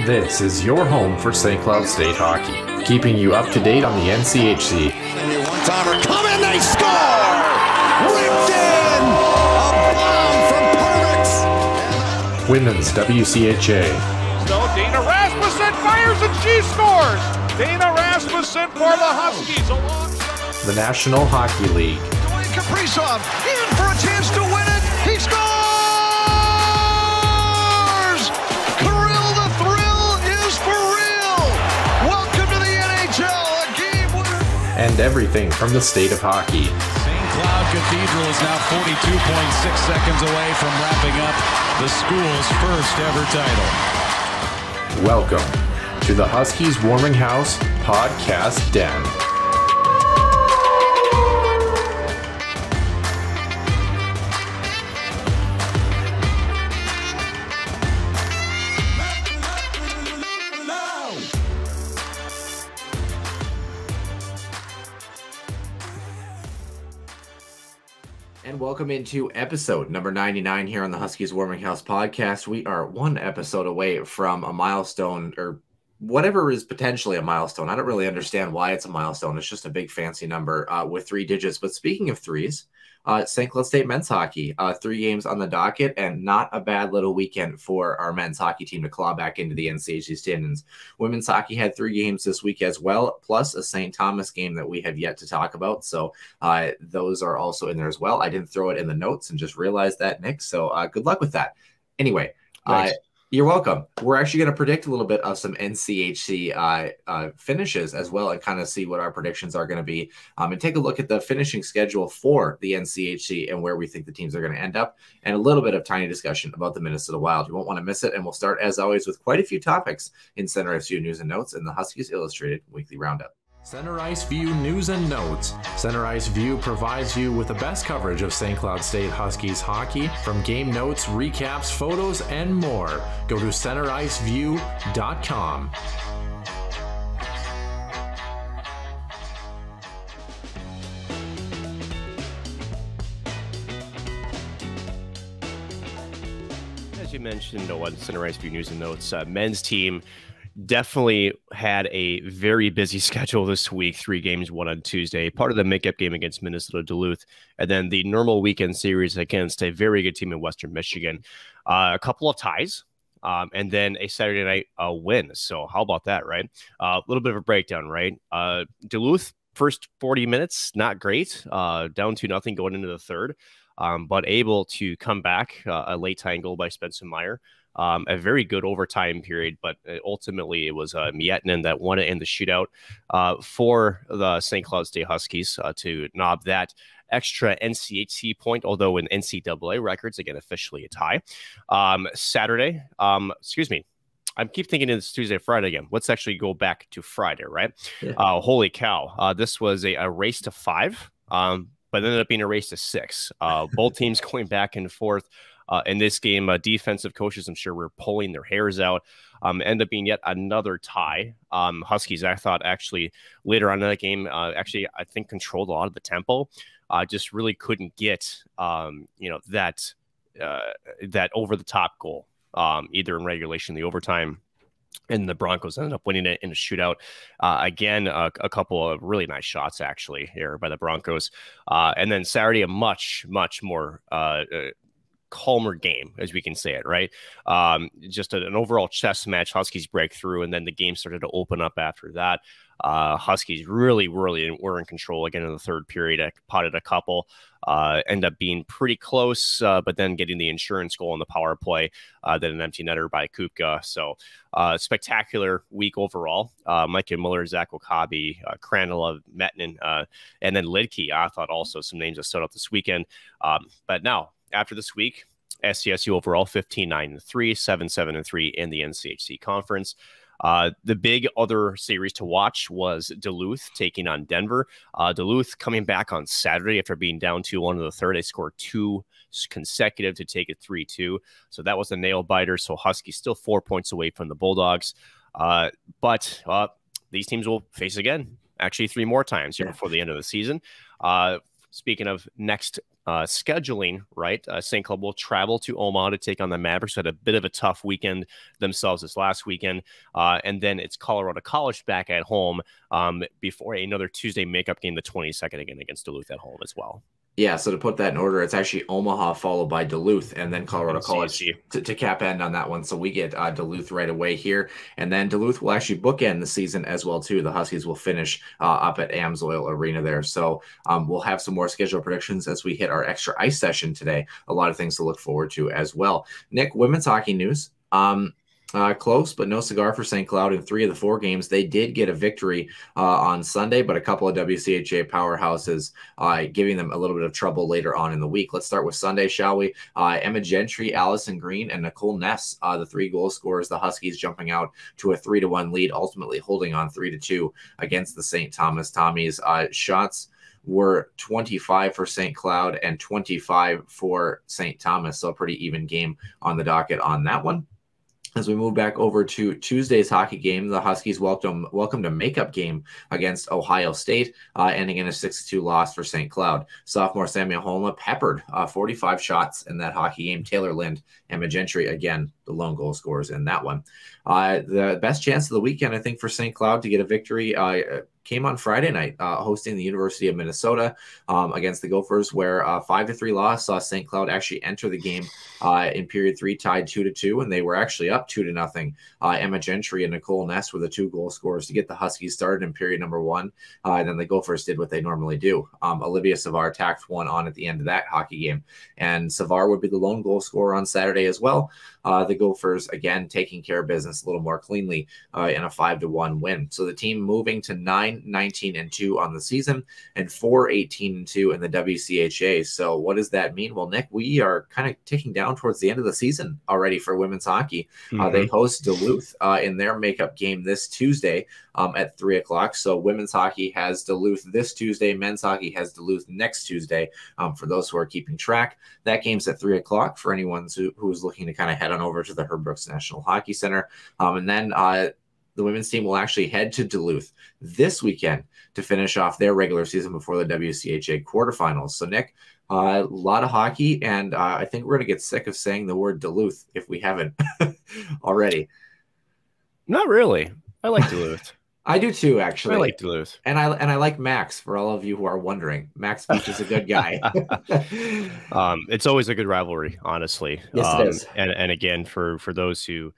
This is your home for St. Cloud State hockey, keeping you up to date on the NCHC. One-timer, come in, they score! Ripped in! A bomb from Pervix! Women's WCHA. So Dana Rasmussen fires and she scores! Dana Rasmussen for the Huskies alongside The National Hockey League. Kaprizov in for a chance to win it! He scores! Kirill the Thrill is for real! Welcome to the NHL, a game winner! And everything from the state of hockey. St. Cloud Cathedral is now 42.6 seconds away from wrapping up the school's first ever title. Welcome to the Huskies Warming House Podcast Den. And welcome into episode number 99 here on the Huskies Warming House podcast. We are one episode away from a milestone, or whatever is potentially a milestone. I don't really understand why it's a milestone. It's just a big fancy number with 3 digits. But speaking of threes, St. Cloud State men's hockey, 3 games on the docket, and not a bad little weekend for our men's hockey team to claw back into the NCHC standings. Women's hockey had 3 games this week as well, plus a St. Thomas game that we have yet to talk about. So those are also in there as well. I didn't throw it in the notes and just realized that, Nick. So good luck with that. Anyway, you're welcome. We're actually going to predict a little bit of some NCHC finishes as well and kind of see what our predictions are going to be and take a look at the finishing schedule for the NCHC and where we think the teams are going to end up, and a little bit of tiny discussion about the Minnesota Wild. You won't want to miss it, and we'll start, as always, with quite a few topics in Center Ice View News and Notes in the Huskies Illustrated Weekly Roundup. Center Ice View News and Notes. Center Ice View provides you with the best coverage of St. Cloud State Huskies hockey, from game notes, recaps, photos, and more. Go to centericeview.com. As you mentioned on Center Ice View News and Notes, men's team definitely had a very busy schedule this week. 3 games, 1 on Tuesday, part of the makeup game against Minnesota Duluth, and then the normal weekend series against a very good team in Western Michigan. A couple of ties, and then a Saturday night win. So how about that, right? A little bit of a breakdown, right? Duluth, first 40 minutes, not great. Down 2-0 going into the third, but able to come back. A late tying goal by Spencer Meyer. A very good overtime period, but ultimately it was Miettinen that won it in the shootout for the St. Cloud State Huskies to knob that extra NCHC point, although in NCAA records, again, officially a tie. Saturday, excuse me, I keep thinking it's Tuesday, Friday again. Let's actually go back to Friday, right? Yeah. Holy cow. This was a race to 5, but ended up being a race to 6. Both teams going back and forth. In this game, defensive coaches, I'm sure, were pulling their hairs out. End up being yet another tie. Huskies, I thought, actually, later on in that game, I think controlled a lot of the tempo. Just really couldn't get, that over-the-top goal, either in regulation, the overtime, and the Broncos ended up winning it in a shootout. Again, a couple of really nice shots, actually, here by the Broncos. And then Saturday, a much, much more calmer game, as we can say it, right? Just an overall chess match. Huskies break through, and then the game started to open up after that. Huskies really were in control again in the third period. I potted a couple, end up being pretty close, but then getting the insurance goal on the power play, then an empty netter by Kupka. So spectacular week overall. Micah Miller, Zach Okabe, Kranilov, Mettinen, and then Lidke. I thought also some names that stood out this weekend. But now, after this week, SCSU overall 15-9-3, 7-7-3 in the NCHC conference. The big other series to watch was Duluth taking on Denver. Duluth coming back on Saturday after being down 2-1 in the third. They scored 2 consecutive to take it 3-2. So that was a nail biter. So Huskies still 4 points away from the Bulldogs. But these teams will face again, actually 3 more times here before the end of the season. Speaking of next scheduling, right? St. Cloud will travel to Omaha to take on the Mavericks. Had a bit of a tough weekend themselves this last weekend. And then it's Colorado College back at home before another Tuesday makeup game, the 22nd, again against Duluth at home as well. Yeah, so to put that in order, it's actually Omaha followed by Duluth and then Colorado College to cap end on that one. So we get Duluth right away here. And then Duluth will actually bookend the season as well, too. The Huskies will finish up at Amsoil Arena there. So we'll have some more schedule predictions as we hit our extra ice session today. A lot of things to look forward to as well. Nick, women's hockey news. Close, but no cigar for St. Cloud in 3 of the 4 games. They did get a victory on Sunday, but a couple of WCHA powerhouses giving them a little bit of trouble later on in the week. Let's start with Sunday, shall we? Emma Gentry, Allison Green, and Nicole Ness, the 3 goal scorers. The Huskies jumping out to a 3-1 lead, ultimately holding on 3-2 against the St. Thomas Tommies. Shots were 25 for St. Cloud and 25 for St. Thomas, so a pretty even game on the docket on that one. As we move back over to Tuesday's hockey game, the Huskies welcomed a makeup game against Ohio State, ending in a 6-2 loss for St. Cloud. Sophomore Samuel Holma peppered 45 shots in that hockey game. Taylor Lind and Gentry, again, the lone goal scorers in that one. The best chance of the weekend, I think, for St. Cloud to get a victory came on Friday night, hosting the University of Minnesota against the Gophers, where a 5-3 loss saw St. Cloud actually enter the game in period 3, tied 2-2, and they were actually up 2-0. Emma Gentry and Nicole Ness were the 2 goal scorers to get the Huskies started in period number 1, and then the Gophers did what they normally do. Olivia Savar tacked one on at the end of that hockey game, and Savar would be the lone goal scorer on Saturday as well. The Gophers, again, taking care of business a little more cleanly in a 5-1 win. So the team moving to 9-19-2 on the season and 4-18-2 in the WCHA. So what does that mean? Well, Nick, we are kind of ticking down towards the end of the season already for women's hockey. They host Duluth in their makeup game this Tuesday at 3 o'clock. So women's hockey has Duluth this Tuesday. Men's hockey has Duluth next Tuesday. For those who are keeping track, that game's at 3 o'clock for anyone who is looking to kind of head on over to the Herb Brooks National Hockey Center. And then the women's team will actually head to Duluth this weekend to finish off their regular season before the WCHA quarterfinals. So, Nick, a lot of hockey, and I think we're going to get sick of saying the word Duluth if we haven't already. Not really. I like Duluth. I do too, actually. I like Duluth. And I like Max, for all of you who are wondering. Max Beach is a good guy. It's always a good rivalry, honestly. Yes, it is. And again, for those who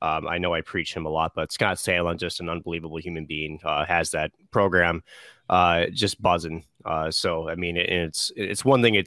I know I preach him a lot, but Scott Salem, just an unbelievable human being, has that program just buzzing. So I mean, it's one thing.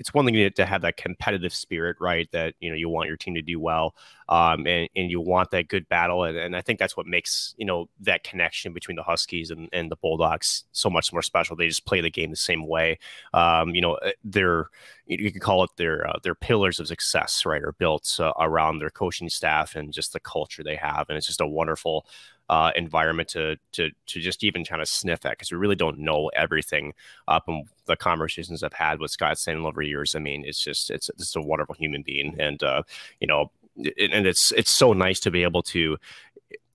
It's one thing to have that competitive spirit, right? That you want your team to do well, and you want that good battle, and I think that's what makes that connection between the Huskies and the Bulldogs so much more special. They just play the game the same way. You could call it their pillars of success, right? Are built around their coaching staff and just the culture they have, and it's just a wonderful environment to just even kind of sniff at, because we really don't know everything. From the conversations I've had with Scott Stanton over years, I mean, it's a wonderful human being, and it's so nice to be able to,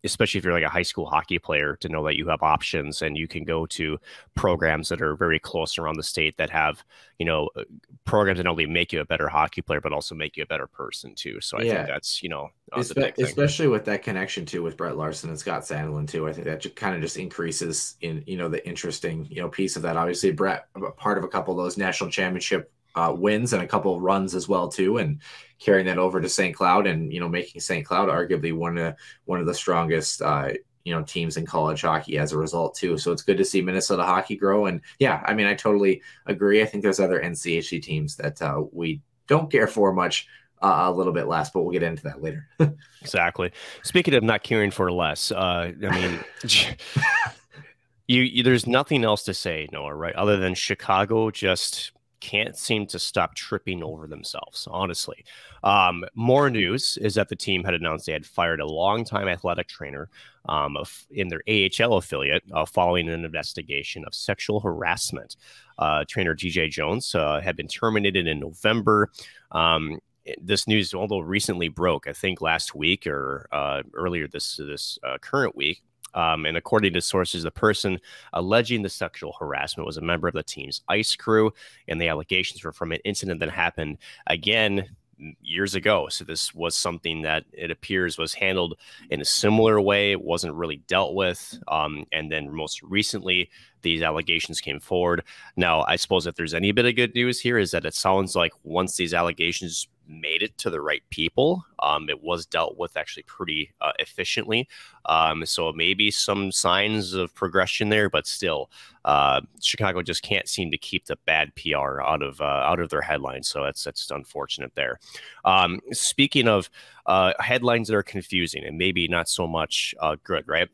especially if you're like a high school hockey player, to know that you have options and you can go to programs that are very close around the state that have, programs that not only make you a better hockey player, but also make you a better person too. So I think that's, the big thing. Especially with that connection too with Brett Larson and Scott Sandlin too. I think that kind of just increases in, the interesting, piece of that. Obviously Brett, part of a couple of those national championship wins and a couple of runs as well too, and carrying that over to St. Cloud and making St. Cloud arguably one of the strongest teams in college hockey as a result too. So it's good to see Minnesota hockey grow. And yeah, I mean, I totally agree. I think there's other NCHC teams that we don't care for much, a little bit less, but we'll get into that later. Exactly. Speaking of not caring for less, I mean, there's nothing else to say, Noah, right? Other than Chicago just can't seem to stop tripping over themselves, honestly. More news is that the team had announced they had fired a longtime athletic trainer in their AHL affiliate following an investigation of sexual harassment. Trainer DJ Jones had been terminated in November. This news, although recently broke, I think last week or earlier this current week, And according to sources, the person alleging the sexual harassment was a member of the team's ice crew, and the allegations were from an incident that happened again years ago. So this was something that it appears was handled in a similar way. It wasn't really dealt with. And then most recently, these allegations came forward. Now, I suppose if there's any bit of good news here is that it sounds like once these allegations made it to the right people, it was dealt with actually pretty efficiently. So maybe some signs of progression there, but still, Chicago just can't seem to keep the bad PR out of their headlines. So that's unfortunate there. Speaking of headlines that are confusing and maybe not so much good, right?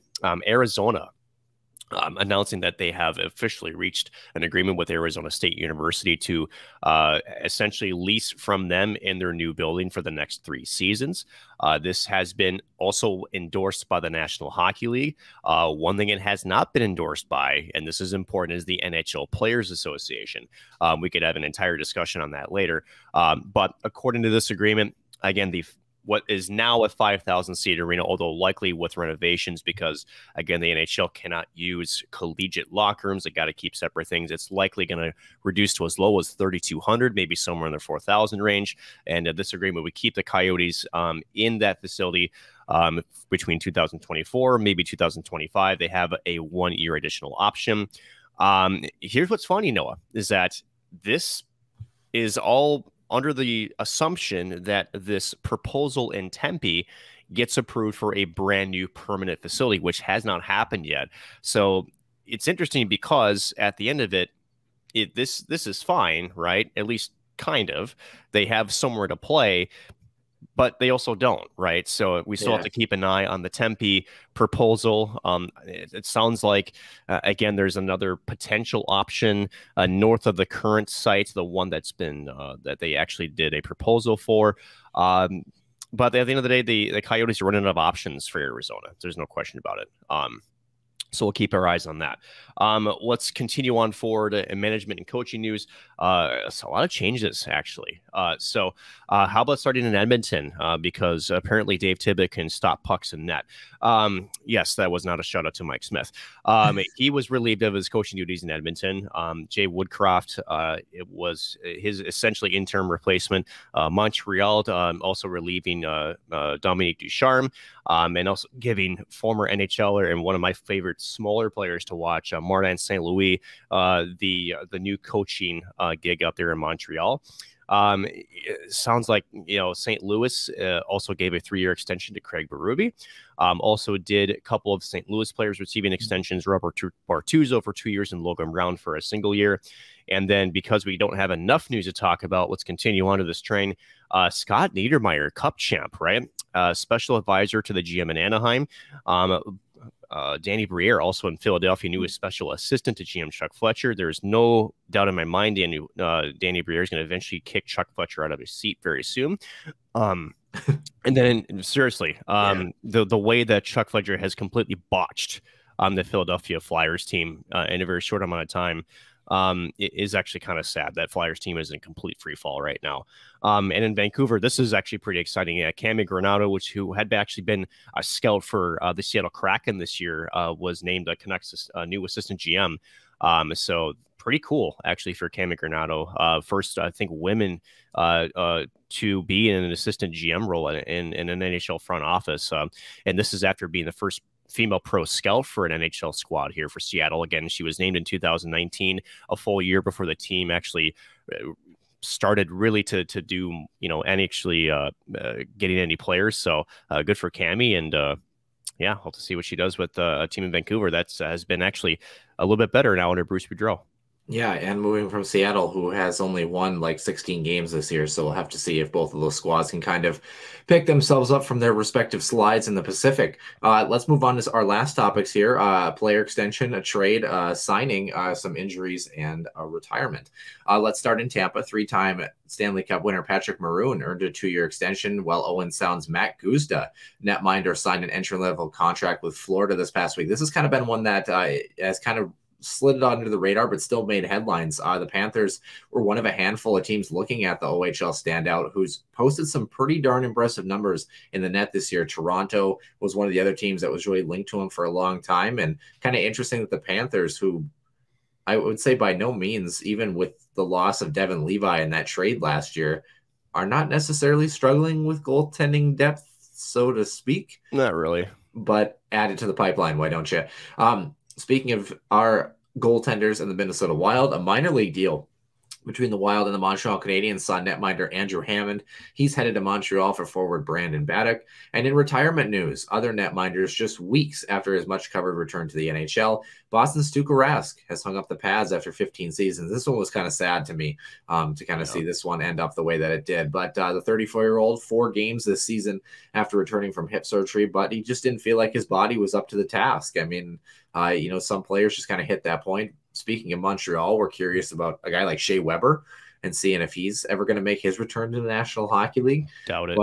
Arizona. Announcing that they have officially reached an agreement with Arizona State University to essentially lease from them in their new building for the next 3 seasons. This has been also endorsed by the National Hockey League. One thing it has not been endorsed by, and this is important, is the NHL Players Association. We could have an entire discussion on that later. But according to this agreement, again, what is now a 5,000-seat arena, although likely with renovations because, again, the NHL cannot use collegiate locker rooms. They got to keep separate things. It's likely going to reduce to as low as 3,200, maybe somewhere in the 4,000 range. And this agreement would keep the Coyotes in that facility between 2024, maybe 2025. They have a 1-year additional option. Here's what's funny, Noah, is that this is all under the assumption that this proposal in Tempe gets approved for a brand new permanent facility, which has not happened yet. So it's interesting because at the end of it, this is fine, right? At least kind of. They have somewhere to play, but they also don't, right? So we still have to keep an eye on the Tempe proposal. It sounds like, again, there's another potential option north of the current site, the one that's been that they actually did a proposal for. But at the end of the day, the Coyotes are running out of options for Arizona. There's no question about it. So we'll keep our eyes on that. Let's continue on forward in management and coaching news. So a lot of changes, actually. So how about starting in Edmonton? Because apparently Dave Tippett can stop pucks in net. Yes, that was not a shout out to Mike Smith. He was relieved of his coaching duties in Edmonton. Jay Woodcroft, it was his essentially interim replacement. Montreal also relieving Dominique Ducharme, and also giving former NHLer and one of my favorite smaller players to watch, Martin St. Louis, the new coaching gig up there in Montreal. It sounds like, St. Louis also gave a 3-year extension to Craig Berube. Also did a couple of St. Louis players receiving extensions, Robert Bortuzzo for 2 years and Logan Brown for a single year. And then because we don't have enough news to talk about, let's continue on to this train. Scott Niedermayer, Cup champ, right? Special advisor to the GM in Anaheim. Danny Briere, also in Philadelphia, new as special assistant to GM Chuck Fletcher. There's no doubt in my mind Danny Briere is going to eventually kick Chuck Fletcher out of his seat very soon. And then, seriously, the way that Chuck Fletcher has completely botched the Philadelphia Flyers team in a very short amount of time, it is actually kind of sad that Flyers team is in complete free fall right now. And in Vancouver, this is actually pretty exciting. Cami Granato, who had actually been a scout for the Seattle Kraken this year, was named the Canucks' new assistant GM. So pretty cool, actually, for Cami Granato. First, I think, women to be in an assistant GM role in an NHL front office. And this is after being the first female pro scout for an NHL squad here for Seattle. Again, she was named in 2019, a full year before the team actually started really to do, and actually getting any players. So good for Cami. And hope to see what she does with a team in Vancouver that has been actually a little bit better now under Bruce Boudreau. Yeah, and moving from Seattle, who has only won like 16 games this year, so we'll have to see if both of those squads can kind of pick themselves up from their respective slides in the Pacific. Let's move on to our last topics here. Player extension, a trade, signing, some injuries, and a retirement. Let's start in Tampa. 3-time Stanley Cup winner Patrick Maroon earned a 2-year extension, while Owen Sound's Matt Guzda, netminder, signed an entry-level contract with Florida this past week. This has kind of been one that has kind of slid under the radar, but still made headlines. The Panthers were one of a handful of teams looking at the OHL standout who's posted some pretty darn impressive numbers in the net this year. Toronto was one of the other teams that was really linked to him for a long time, and kind of interesting that the Panthers, who I would say by no means, even with the loss of Devin Levi in that trade last year, are not necessarily struggling with goaltending depth, so to speak. Not really. But add it to the pipeline, why don't you? Speaking of our goaltenders in the Minnesota Wild, a minor league deal between the Wild and the Montreal Canadiens saw netminder Andrew Hammond. He's headed to Montreal for forward Brandon Baddock. And in retirement news, other netminders just weeks after his much-covered return to the NHL, Boston's Tuukka Rask has hung up the pads after 15 seasons. This one was kind of sad to me to kind of see this one end up the way that it did. But the 34-year-old, 4 games this season after returning from hip surgery, but he just didn't feel like his body was up to the task. I mean, some players just kind of hit that point. Speaking of Montreal, we're curious about a guy like Shea Weber and seeing if he's ever going to make his return to the National Hockey League. Doubt it.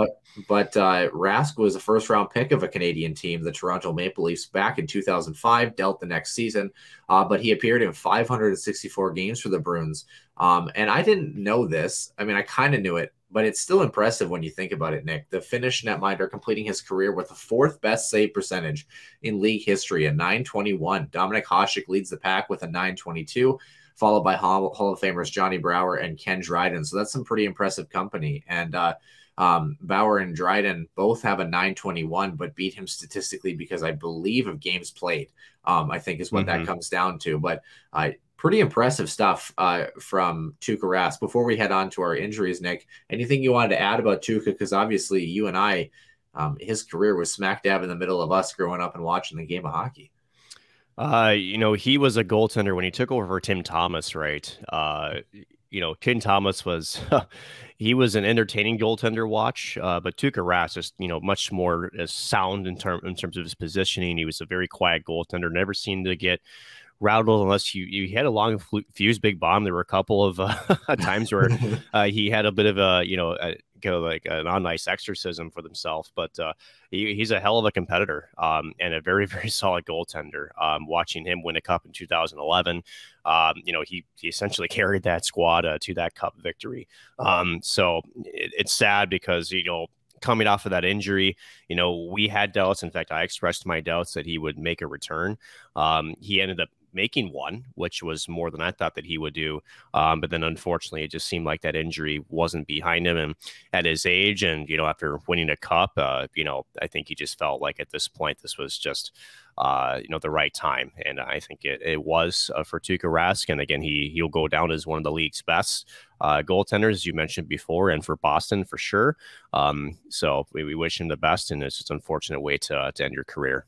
But Rask was a first-round pick of a Canadian team, the Toronto Maple Leafs, back in 2005, dealt the next season. But he appeared in 564 games for the Bruins. And I didn't know this. I mean, I kind of knew it, but it's still impressive when you think about it, Nick. The Finnish netminder completing his career with the 4th best save percentage in league history, a .921. Dominik Hasek leads the pack with a .922, followed by Hall of Famers Johnny Brouwer and Ken Dryden. So that's some pretty impressive company. And Bauer and Dryden both have a .921, but beat him statistically because I believe of games played, I think is what that comes down to. But pretty impressive stuff from Tuukka Rask. Before we head on to our injuries, Nick, anything you wanted to add about Tuukka? Because obviously you and I, his career was smack dab in the middle of us growing up and watching the game of hockey. He was a goaltender when he took over for Tim Thomas, right? Tim Thomas was he was an entertaining goaltender watch, but Tuukka Rask is much more sound in terms of his positioning. He was a very quiet goaltender, never seemed to get rattled unless you had a long fuse big bomb. There were a couple of times where he had a bit of like an on-ice exorcism for himself, but he's a hell of a competitor and a very, very solid goaltender. Watching him win a cup in 2011, he essentially carried that squad to that cup victory. So it's sad because, coming off of that injury, we had doubts. In fact, I expressed my doubts that he would make a return. He ended up making one, which was more than I thought that he would do. But then unfortunately, it just seemed like that injury wasn't behind him. And at his age and, after winning a cup, I think he just felt like at this point, this was just, the right time. And I think it was for Tuukka Rask. And again, he'll go down as one of the league's best goaltenders, as you mentioned before, and for Boston for sure. So we wish him the best, and it's just an unfortunate way to end your career.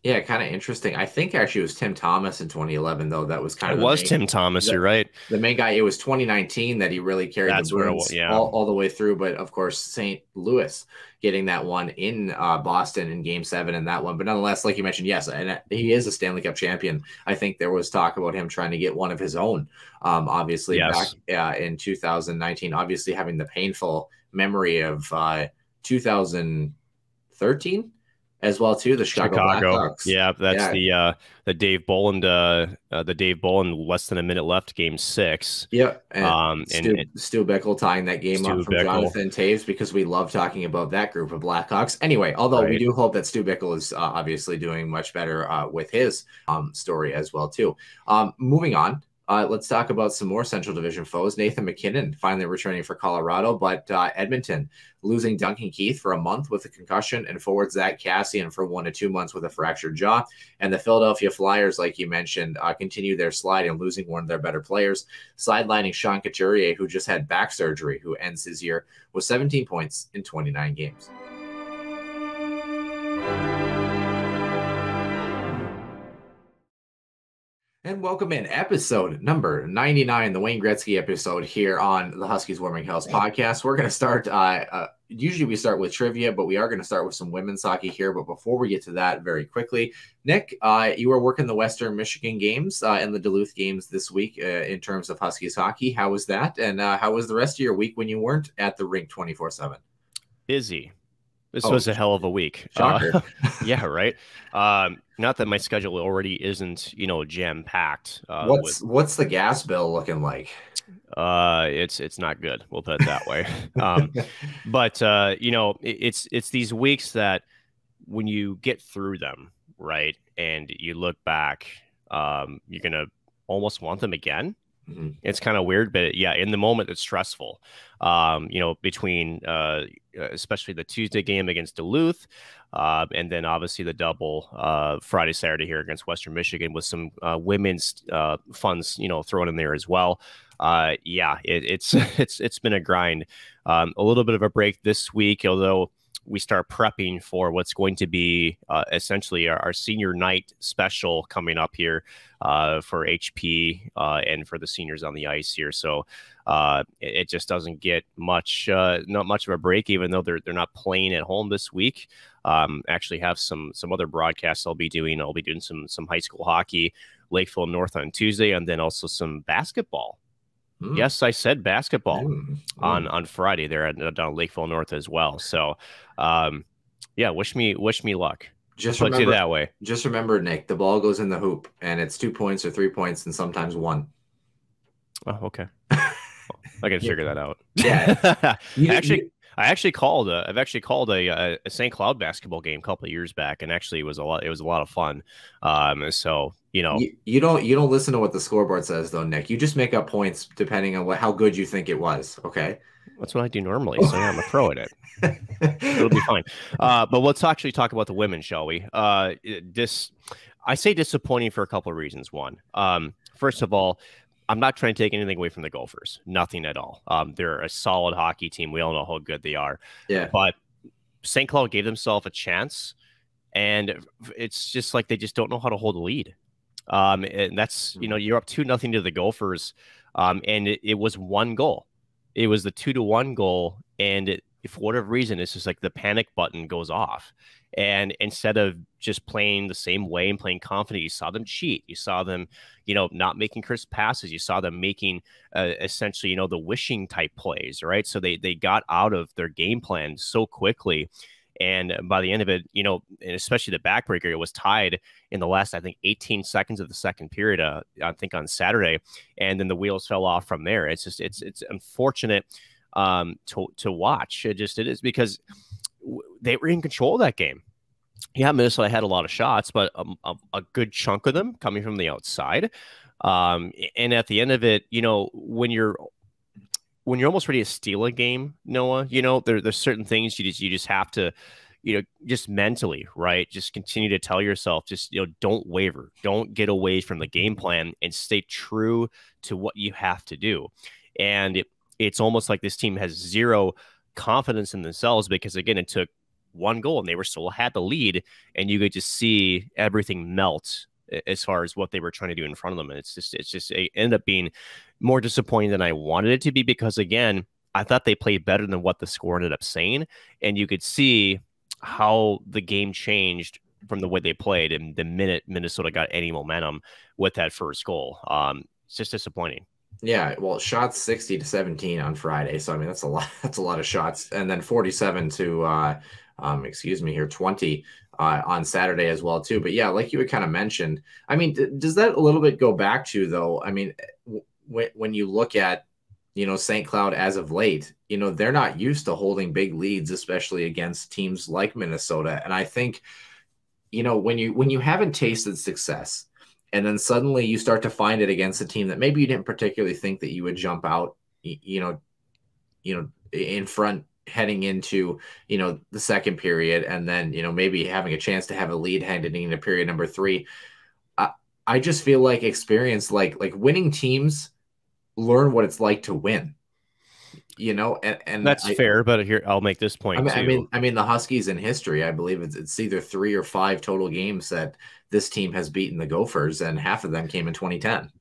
Yeah, kind of interesting. I think actually it was Tim Thomas in 2011, though. That was kind of Tim Thomas. You're right. The main guy. It was 2019 that he really carried the Bruins all the way through. But of course, St. Louis getting that one in Boston in Game 7 in that one. But nonetheless, like you mentioned, yes, and he is a Stanley Cup champion. I think there was talk about him trying to get one of his own. Obviously, back in 2019. Obviously, having the painful memory of 2013. As well too, the Chicago Blackhawks. Yeah, that's the Dave Bolland, less than a minute left, Game 6. Yeah, and Stu Bickle tying that game up from Jonathan Taves, because we love talking about that group of Blackhawks. Anyway, although we do hope that Stu Bickle is obviously doing much better with his story as well too. Moving on. Let's talk about some more Central Division foes. Nathan McKinnon finally returning for Colorado, but Edmonton losing Duncan Keith for a month with a concussion, and forward Zach Cassian for 1 to 2 months with a fractured jaw. And the Philadelphia Flyers, like you mentioned, continue their slide and losing one of their better players, sidelining Sean Couturier, who just had back surgery, who ends his year with 17 points in 29 games. And welcome in episode number 99, the Wayne Gretzky episode here on the Huskies Warming House podcast. We're going to start, usually we start with trivia, but we are going to start with some women's hockey here. But before we get to that very quickly, Nick, you were working the Western Michigan games and the Duluth games this week in terms of Huskies hockey. How was that? And how was the rest of your week when you weren't at the rink 24/7? Busy. This was a hell of a week. Shocker. Yeah, right. Not that my schedule already isn't, jam packed. What's the gas bill looking like? It's not good. We'll put it that way. But it's these weeks that when you get through them, right, and you look back, you're gonna almost want them again. Mm-hmm. It's kind of weird, but yeah, in the moment, it's stressful. Between especially the Tuesday game against Duluth, and then obviously the double Friday, Saturday here against Western Michigan with some women's funds, thrown in there as well. It's been a grind. A little bit of a break this week, although we start prepping for what's going to be essentially our senior night special coming up here for HP and for the seniors on the ice here. So it just doesn't get not much of a break, even though they're not playing at home this week. Actually have some other broadcasts I'll be doing. I'll be doing some high school hockey, Lakeville North on Tuesday, and then also some basketball. Yes, I said basketball on Friday there down Lakeville North as well. So, wish me luck. Just put it that way. Just remember, Nick, the ball goes in the hoop, and it's 2 points or 3 points, and sometimes 1. Oh, okay. I can figure that out. Yeah, I've actually called a St. Cloud basketball game a couple of years back, and actually it was a lot of fun. You don't listen to what the scoreboard says though, Nick. You just make up points depending on how good you think it was. Okay, that's what I do normally. So yeah, I'm a pro at it. It'll be fine. But let's actually talk about the women, shall we? I say disappointing for a couple of reasons. One, first of all, I'm not trying to take anything away from the Gophers. Nothing at all. They're a solid hockey team. We all know how good they are. Yeah. But St. Cloud gave themselves a chance, and it's just like they just don't know how to hold a lead. And that's, you're up 2-0 to the Gophers. And it was 1 goal. It was the 2-1 goal. And for whatever reason, it's just like the panic button goes off. And instead of just playing the same way and playing confident, you saw them cheat. You saw them, not making crisp passes. You saw them making essentially, the wishing type plays, right? So they got out of their game plan so quickly. And by the end of it, and especially the backbreaker, it was tied in the last, I think, 18 seconds of the second period, I think on Saturday. And then the wheels fell off from there. It's just, it's unfortunate to watch. It is because they were in control of that game. Yeah, Minnesota had a lot of shots, but a good chunk of them coming from the outside. And at the end of it, when you're almost ready to steal a game, Noah, there's certain things you just have to, just mentally, right? Just continue to tell yourself, just, don't waver, don't get away from the game plan and stay true to what you have to do. And it's almost like this team has zero confidence in themselves because, again, it took 1 goal and they were still had the lead, and you could just see everything melt as far as what they were trying to do in front of them. And it ended up being more disappointing than I wanted it to be because, again, I thought they played better than what the score ended up saying. And you could see how the game changed from the way they played and the minute Minnesota got any momentum with that first goal. It's just disappointing. Yeah, well, shots 60-17 on Friday. So, I mean, that's a lot. That's a lot of shots. And then 47 to 20 on Saturday as well, too. But yeah, like you had kind of mentioned, I mean, does that a little bit go back to, though? I mean, when you look at, St. Cloud as of late, they're not used to holding big leads, especially against teams like Minnesota. And I think, when you haven't tasted success and then suddenly you start to find it against a team that maybe you didn't particularly think that you would jump out, in front heading into, the second period, and then, maybe having a chance to have a lead heading into period number 3. I just feel like experience, like winning teams learn what it's like to win, and that's fair. But here, I'll make this point. I mean, the Huskies in history, I believe it's either 3 or 5 total games that this team has beaten the Gophers, and half of them came in 2010.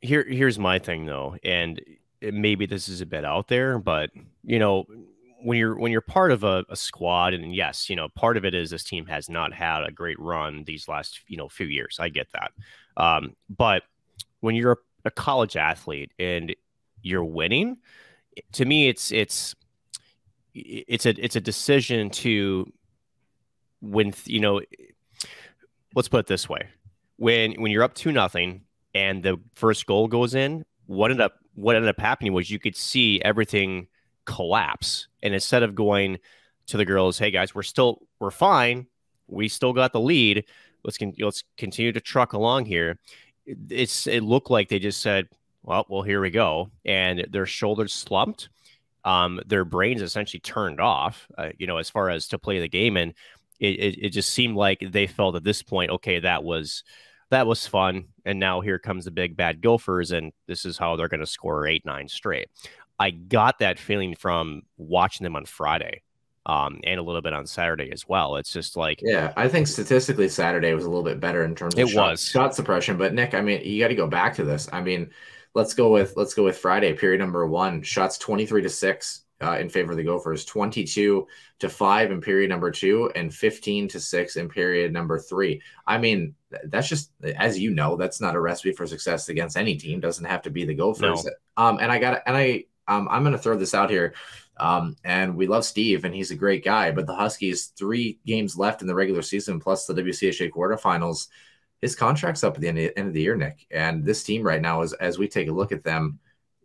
Here's my thing though. And maybe this is a bit out there, but when you're part of a squad, and yes, part of it is this team has not had a great run these last, few years. I get that. But when you're a college athlete and you're winning, to me, it's it's a decision to let's put it this way. When you're up 2-0 and the first goal goes in, what ended up happening was you could see everything collapse. And instead of going to the girls, hey guys, we're fine. We still got the lead. Let's continue to truck along here. It looked like they just said, well, here we go. And their shoulders slumped. Their brains essentially turned off, as far as to play the game. And it just seemed like they felt at this point, okay, that was fun. And now here comes the big bad Gophers. And this is how they're going to score 8-9 straight. I got that feeling from watching them on Friday. And a little bit on Saturday as well. It's just like, yeah, I think statistically Saturday was a little bit better in terms of shot suppression. But Nick, I mean, you got to go back to this. I mean, let's go with Friday, period number 1. Shots 23-6 in favor of the Gophers, 22-5 in period number 2, and 15-6 in period number 3. I mean, that's just, as you know, that's not a recipe for success against any team. Doesn't have to be the Gophers. No. I'm going to throw this out here. And we love Steve, and he's a great guy. But the Huskies, 3 games left in the regular season, plus the WCHA quarterfinals. His contract's up at the end of the year, Nick. And this team right now, as we take a look at them,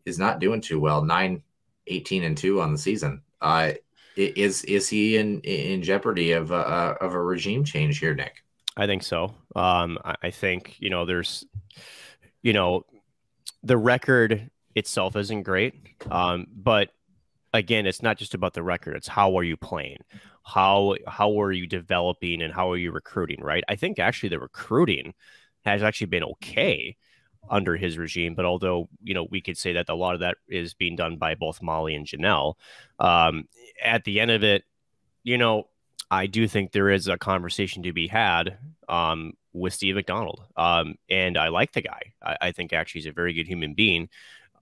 is not doing too well. 9-18-2 on the season. Is he in jeopardy of a regime change here, Nick? I think so. I think there's the record itself isn't great, but again, it's not just about the record. It's how are you playing? How are you developing, and how are you recruiting, right? I think actually the recruiting has actually been okay under his regime. But although, we could say that a lot of that is being done by both Molly and Janelle, at the end of it, I do think there is a conversation to be had with Steve McDonald. And I like the guy. I think actually he's a very good human being.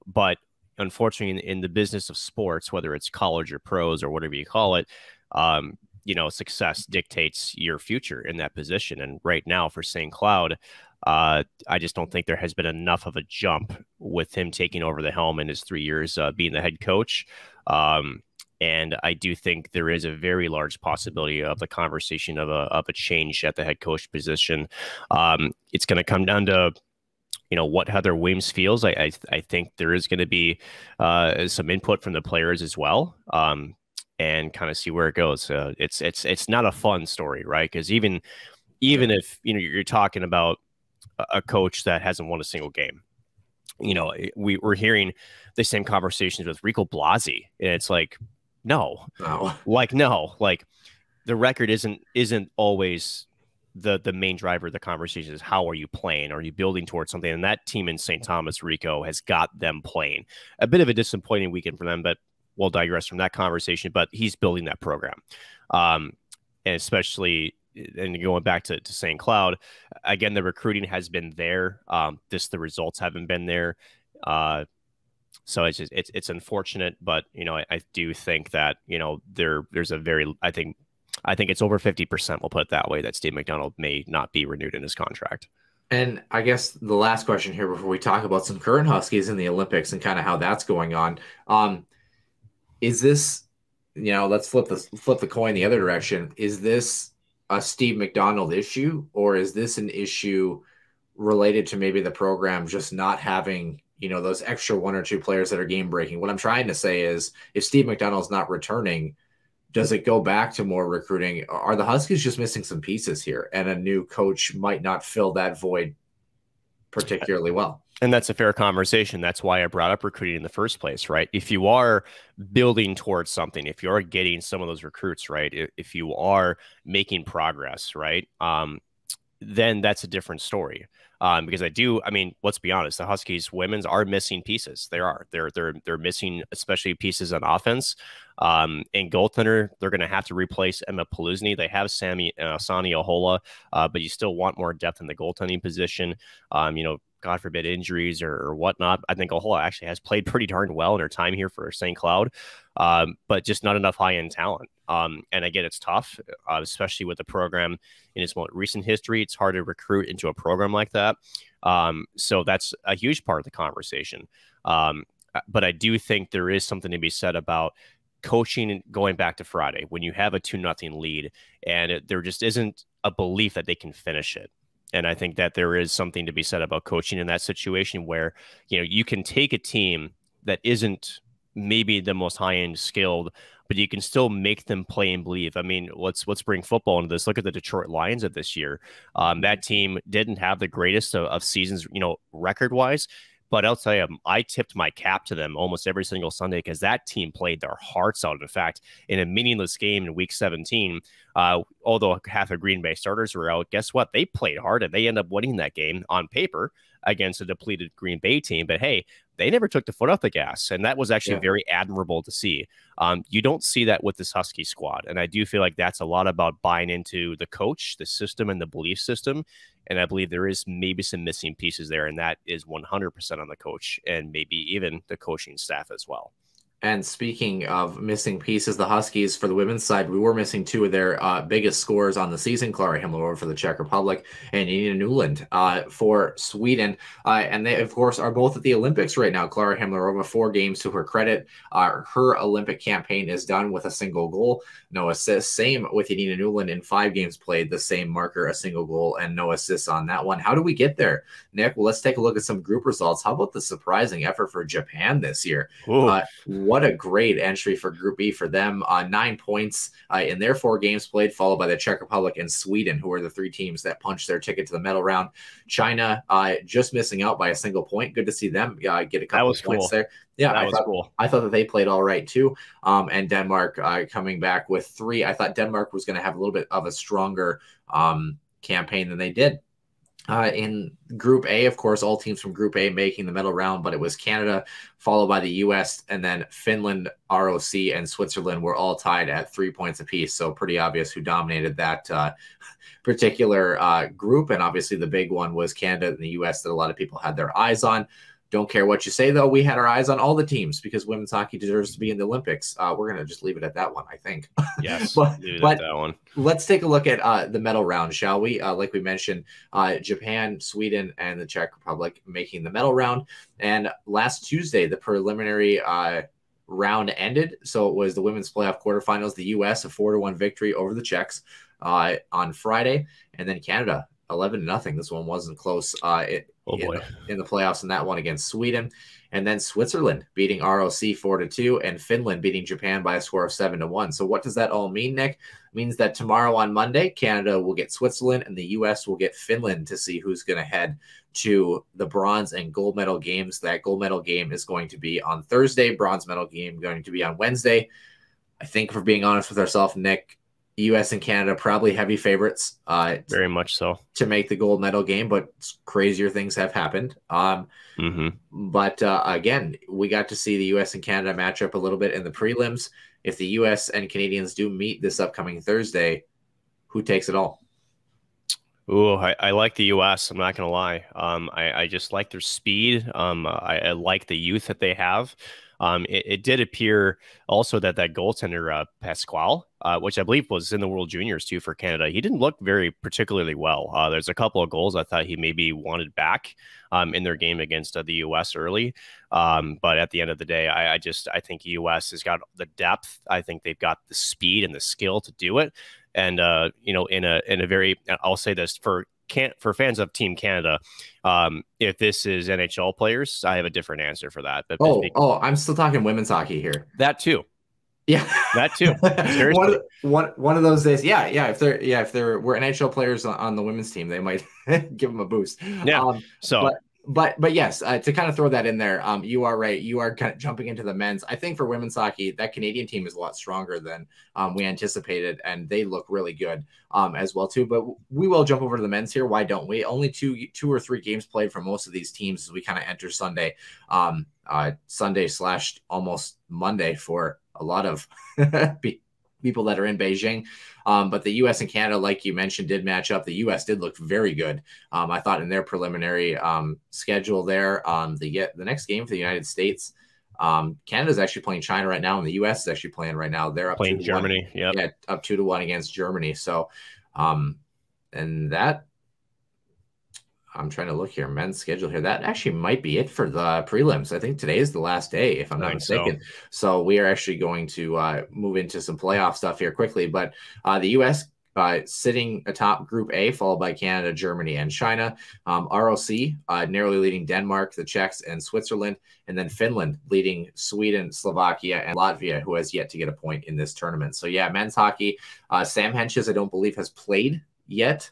But unfortunately, in the business of sports, whether it's college or pros or whatever you call it, success dictates your future in that position. And right now for St. Cloud, I just don't think there has been enough of a jump with him taking over the helm in his 3 years being the head coach. And I do think there is a very large possibility of the conversation of a change at the head coach position. It's going to come down to what Heather Weems feels. I think there is going to be some input from the players as well, and kind of see where it goes. It's not a fun story, right? Because even if you're talking about a coach that hasn't won a single game, we're hearing the same conversations with Rico Blasi, and it's like, no, the record isn't always the main driver of the conversation. Is how are you playing? Are you building towards something? And that team in St. Thomas, Rico, has got them playing. A bit of a disappointing weekend for them, but we'll digress from that conversation. But he's building that program. And especially, and going back to St. Cloud, again, the recruiting has been there. The results haven't been there. So it's unfortunate, but I do think that there's a very, I think it's over 50%, we'll put it that way, that Steve McDonald may not be renewed in his contract. And I guess the last question here before we talk about some current Huskies in the Olympics and kind of how that's going on, is this, let's flip the coin the other direction. Is this a Steve McDonald issue, or is this an issue related to maybe the program just not having those extra 1 or 2 players that are game breaking? What I'm trying to say is, if Steve McDonald's not returning, does it go back to more recruiting? Are the Huskies just missing some pieces here, and a new coach might not fill that void particularly well? And that's a fair conversation. That's why I brought up recruiting in the first place, right? If you are building towards something, if you are getting some of those recruits, right? If you are making progress, right? Then that's a different story. Because let's be honest, the Huskies women's are missing pieces. They're missing, especially pieces on offense. In goaltender, they're going to have to replace Emma Paluzny. They have Sani Ahola, but you still want more depth in the goaltending position. God forbid injuries or whatnot. I think Ahola actually has played pretty darn well in her time here for St. Cloud, but just not enough high-end talent. And again, it's tough, especially with the program in its most recent history. It's hard to recruit into a program like that. So that's a huge part of the conversation. But I do think there is something to be said about coaching going back to Friday when you have a 2-0 lead and there just isn't a belief that they can finish it. And I think that there is something to be said about coaching in that situation where, you can take a team that isn't maybe the most high-end skilled, but you can still make them play and believe. I mean, let's bring football into this. Look at the Detroit Lions of this year. That team didn't have the greatest of seasons, record-wise, but I'll tell you, I tipped my cap to them almost every single Sunday because that team played their hearts out. In fact, in a meaningless game in Week 17, although half of Green Bay starters were out, guess what? They played hard, and they end up winning that game on paper against a depleted Green Bay team. But hey, they never took the foot off the gas, and that was actually very admirable to see. You don't see that with this Husky squad, and I do feel like that's a lot about buying into the coach, the system, and the belief system. And I believe there is maybe some missing pieces there, and that is 100% on the coach and maybe even the coaching staff as well. And speaking of missing pieces, the Huskies, for the women's side, we were missing two of their biggest scorers on the season, Clara Himmelova for the Czech Republic and Nina Nuland for Sweden. And they, of course, are both at the Olympics right now. Clara Himmelova, 4 games to her credit. Her Olympic campaign is done with a single goal, no assists. Same with Nina Nuland in 5 games played, the same marker, a single goal and no assists on that one. How do we get there, Nick? Well, let's take a look at some group results. How about the surprising effort for Japan this year? What a great entry for Group E for them. 9 points in their 4 games played, followed by the Czech Republic and Sweden, who are the 3 teams that punched their ticket to the medal round. China just missing out by a single point. Good to see them get a couple of points there. Yeah, I thought that they played all right too. And Denmark coming back with 3. I thought Denmark was going to have a little bit of a stronger campaign than they did. In Group A, of course, all teams from Group A making the medal round, but it was Canada, followed by the U.S., and then Finland, ROC, and Switzerland were all tied at 3 points apiece. So pretty obvious who dominated that particular group. And obviously the big one was Canada and the U.S. that a lot of people had their eyes on. Don't care what you say, though. We had our eyes on all the teams because women's hockey deserves to be in the Olympics. We're going to just leave it at that one, I think. Yes, but that one. Let's take a look at the medal round, shall we? Like we mentioned, Japan, Sweden, and the Czech Republic making the medal round. And last Tuesday, the preliminary round ended. So it was the women's playoff quarterfinals, the U.S., a 4-1 victory over the Czechs on Friday. And then Canada, 11-0. This one wasn't close. In the playoffs in that one against Sweden. And then Switzerland beating ROC 4-2 and Finland beating Japan by a score of 7-1. So what does that all mean, Nick? It means that tomorrow on Monday, Canada will get Switzerland and the U.S. will get Finland to see who's going to head to the bronze and gold medal games. That gold medal game is going to be on Thursday, bronze medal game going to be on Wednesday. I think, for being honest with ourselves, Nick, U.S. and Canada probably heavy favorites. Very much so. To make the gold medal game, but crazier things have happened. But again, we got to see the U.S. and Canada match up a little bit in the prelims. If the U.S. and Canadians do meet this upcoming Thursday, who takes it all? Ooh, I like the U.S. I'm not going to lie. I just like their speed. I like the youth that they have. It did appear also that goaltender, Pasquale, which I believe was in the World Juniors too for Canada, he didn't look very particularly well. There's a couple of goals I thought he maybe wanted back in their game against the U.S. early. But at the end of the day, I think the U.S. has got the depth. I think they've got the speed and the skill to do it. And, in a very, I'll say this for fans of Team Canada, if this is NHL players, I have a different answer for that. But I'm still talking women's hockey here. That too. Yeah, that too. one of those days. Yeah. If there were NHL players on the women's team, they might give them a boost. Yeah. But yes, to kind of throw that in there, you are right. You are kind of jumping into the men's. I think for women's hockey, that Canadian team is a lot stronger than we anticipated, and they look really good as well too. But we will jump over to the men's here. Why don't we? Only two or three games played for most of these teams as we kind of enter Sunday, / almost Monday for a lot of people that are in Beijing. But the U.S. and Canada, like you mentioned, did match up. The U.S. did look very good. I thought in their preliminary schedule there, the next game for the United States, Canada's actually playing China right now, and the U.S. is actually playing right now. They're up playing Germany. Yeah, up 2-1 against Germany. So, and that I'm trying to look here. Men's schedule here. That actually might be it for the prelims. I think today is the last day, if I'm not mistaken. So we are actually going to move into some playoff stuff here quickly. But the U.S. Sitting atop Group A, followed by Canada, Germany, and China. ROC narrowly leading Denmark, the Czechs, and Switzerland. And then Finland leading Sweden, Slovakia, and Latvia, who has yet to get a point in this tournament. So yeah, men's hockey. Sam Henches, I don't believe, has played yet.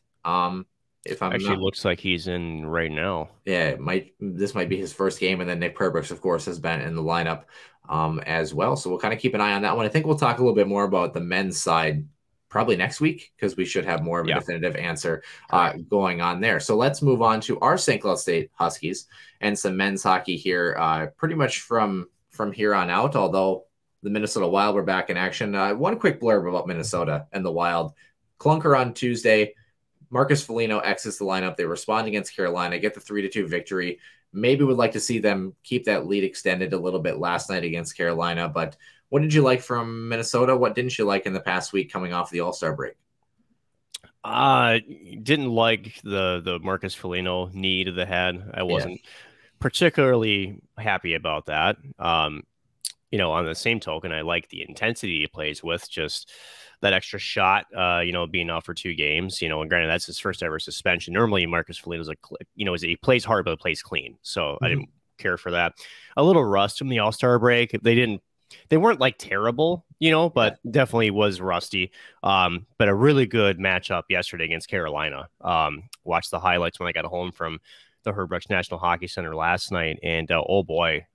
If I'm actually looks like he's in right now. Yeah, this might be his first game, and then Nick Perbrooks, of course, has been in the lineup as well. So we'll kind of keep an eye on that one. I think we'll talk a little bit more about the men's side probably next week, because we should have more of a definitive answer going on there. So let's move on to our St. Cloud State Huskies and some men's hockey here, pretty much from here on out. Although the Minnesota Wild were back in action. One quick blurb about Minnesota and the Wild. Clunker on Tuesday. Marcus Foligno exits the lineup. They respond against Carolina, get the 3-2 victory. Maybe would like to see them keep that lead extended a little bit last night against Carolina. But what did you like from Minnesota? What didn't you like in the past week coming off the All-Star break? Didn't like the Marcus Foligno knee to the head. I wasn't particularly happy about that. On the same token, I like the intensity he plays with, just that extra shot, being out for 2 games, and granted, that's his first ever suspension. Normally, Marcus Foligno's he plays hard, but plays clean. So I didn't care for that. A little rust from the All-Star break. They weren't like terrible, but definitely was rusty. But a really good matchup yesterday against Carolina. Watched the highlights when I got home from the Herb Brooks National Hockey Center last night. And oh boy,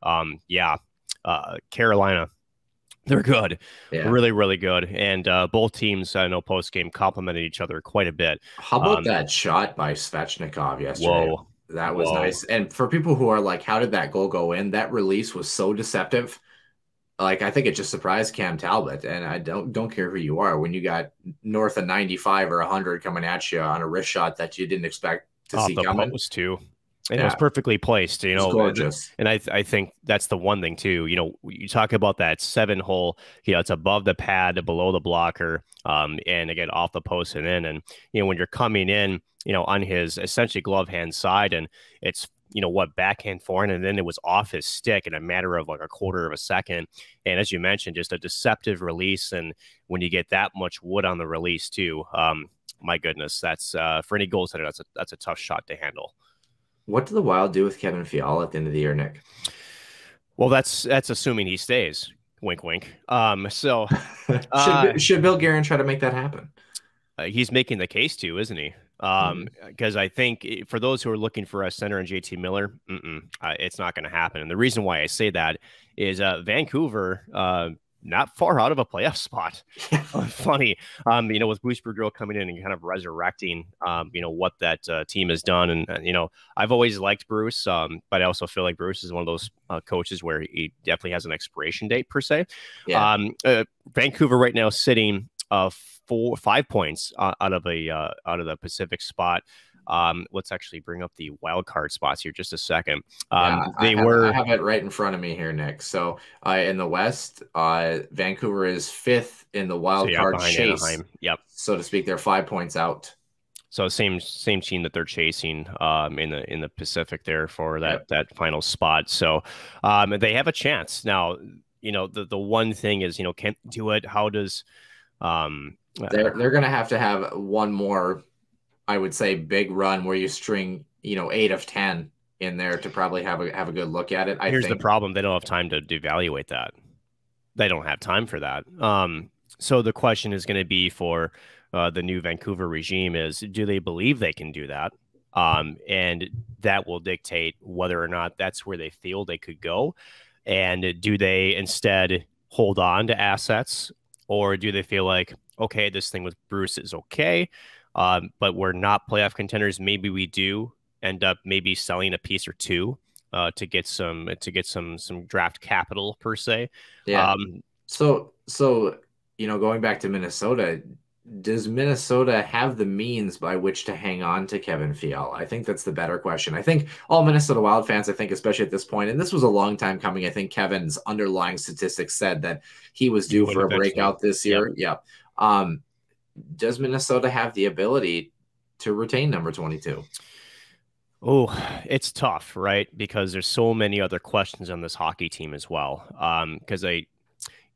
Carolina, they're good. Really, really good. And both teams, I know, post-game complimented each other quite a bit. How about that shot by Svechnikov yesterday? Whoa. That was nice. And for people who are like, how did that goal go in? That release was so deceptive. Like, I think it just surprised Cam Talbot. And I don't care who you are. When you got north of 95 or 100 coming at you on a wrist shot that you didn't expect to see coming. It was too. And it was perfectly placed, It's gorgeous. And I think that's the one thing too. You talk about that 7-hole, it's above the pad, below the blocker, and again off the post and in. And when you're coming in, on his essentially glove hand side, and it's backhand forehand, and then it was off his stick in a matter of like a quarter of a second. And as you mentioned, just a deceptive release. And when you get that much wood on the release too, my goodness, that's for any goal setter, that's a tough shot to handle. What do the Wild do with Kevin Fiala at the end of the year, Nick? Well, that's assuming he stays. Wink, wink. So should Bill Guerin try to make that happen? He's making the case to, isn't he? Because I think for those who are looking for a center and JT Miller, it's not going to happen. And the reason why I say that is Vancouver, not far out of a playoff spot. Funny, with Bruce Boudreau coming in and kind of resurrecting, what that team has done. And I've always liked Bruce, but I also feel like Bruce is one of those coaches where he definitely has an expiration date per se. Vancouver right now sitting 5 points out of the Pacific spot. Let's actually bring up the wild card spots here just a second. I have it right in front of me here, Nick. So in the West, Vancouver is 5th in the wild card chase. Anaheim. Yep. So to speak, they're 5 points out. So same team that they're chasing in the Pacific there for that final spot. So they have a chance. Now, the one thing is, can't do it. How does they're going to have one more, I would say, big run where you string 8 of 10 in there to probably have a good look at it. Here's the problem: they don't have time to evaluate that. They don't have time for that. So the question is going to be for the new Vancouver regime is, do they believe they can do that? And that will dictate whether or not that's where they feel they could go. And do they instead hold on to assets, or do they feel like, okay, this thing with Bruce is okay, but we're not playoff contenders. Maybe we do end up maybe selling a piece or two to get some draft capital per se. Yeah. So going back to Minnesota, does Minnesota have the means by which to hang on to Kevin Fiala? I think that's the better question. I think all Minnesota Wild fans, especially at this point, and this was a long time coming, I think Kevin's underlying statistics said that he was due for a breakout this year. Yep. Does Minnesota have the ability to retain number 22? Oh, it's tough, right? Because there's so many other questions on this hockey team as well. Because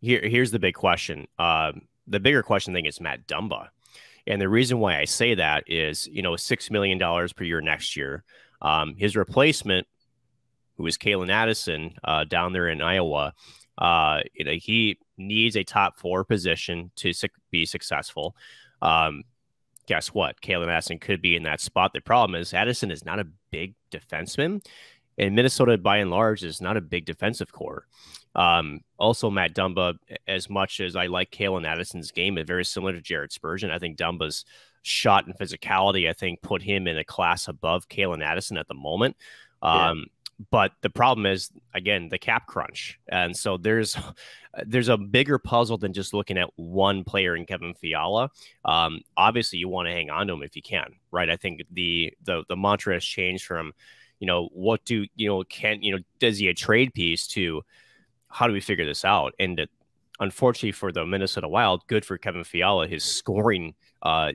here's the big question. The bigger question thing is Matt Dumba. And the reason why I say that is, $6 million per year next year. His replacement, who is Kalen Addison down there in Iowa, he needs a top 4 position to be successful. Guess what? Kalen Addison could be in that spot. The problem is Addison is not a big defenseman, and Minnesota, by and large, is not a big defensive core. Also, Matt Dumba, as much as I like Kalen Addison's game, is very similar to Jared Spurgeon. I think Dumba's shot and physicality, I think, put him in a class above Kalen Addison at the moment. But the problem is, again, the cap crunch. And so there's a bigger puzzle than just looking at one player in Kevin Fiala. Obviously, you want to hang on to him if you can, right? I think the mantra has changed from, what do, does he a trade piece to how do we figure this out? And unfortunately for the Minnesota Wild, good for Kevin Fiala, his scoring,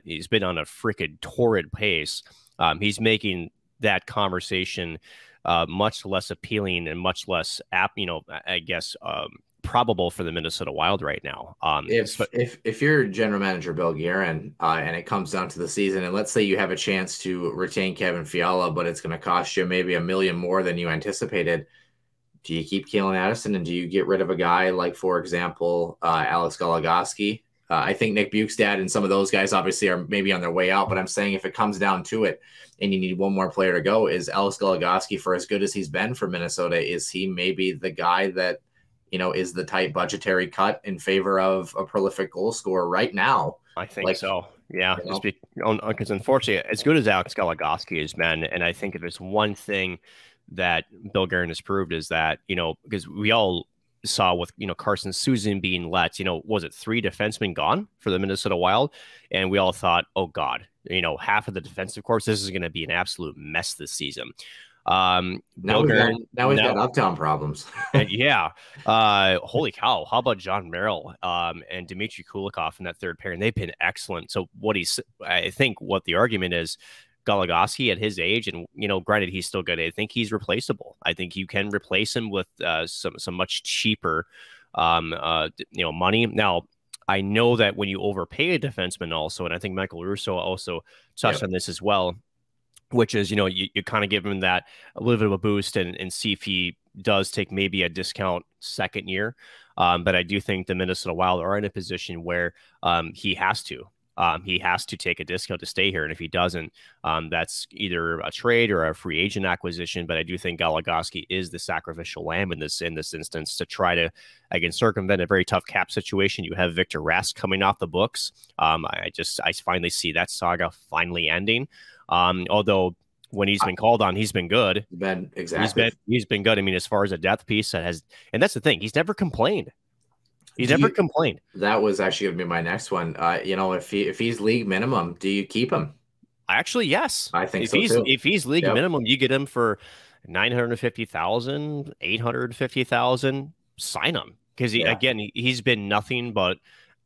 he's been on a freaking torrid pace. He's making that conversation much less appealing and much less probable for the Minnesota Wild right now. If you're general manager Bill Guerin and it comes down to the season, and let's say you have a chance to retain Kevin Fiala, but it's going to cost you maybe $1 million more than you anticipated, do you keep Kalen Addison and do you get rid of a guy like, for example, Alex Galagoski? I think Nick Bukestad and some of those guys obviously are maybe on their way out, but I'm saying if it comes down to it and you need one more player to go, is Alex Galagoski, for as good as he's been for Minnesota, is he maybe the guy that, is the tight budgetary cut in favor of a prolific goal scorer right now? I think so. Yeah. Because unfortunately, as good as Alex Galagoski has been, and I think if there's one thing that Bill Guerin has proved is that, because we all saw with, Carson Susan being let, was it 3 defensemen gone for the Minnesota Wild? And we all thought, oh God, half of the defensive corps, this is going to be an absolute mess this season. Now we've got uptown problems. Holy cow. How about John Merrill and Dmitry Kulikov in that third pair? And they've been excellent. So I think what the argument is, Galagoski at his age, and granted he's still good, I think he's replaceable. I think you can replace him with some much cheaper money. Now, I know that when you overpay a defenseman also, and I think Michael Russo also touched on this as well, which is, you kind of give him that a little bit of a boost and see if he does take maybe a discount second year. But I do think the Minnesota Wild are in a position where he has to. He has to take a discount to stay here. And if he doesn't, that's either a trade or a free agent acquisition. But I do think Galagoski is the sacrificial lamb in this instance to try to, again, circumvent a very tough cap situation. You have Victor Rask coming off the books. I finally see that saga finally ending. Although when he's been called on, he's been good. He's been good. I mean, as far as a depth piece and that's the thing, he's never complained. He's never complained. That was actually going to be my next one. If he's league minimum, do you keep him? Actually, yes. I think so too. If he's league minimum, you get him for $950,000, $850,000. Sign him because he's been nothing but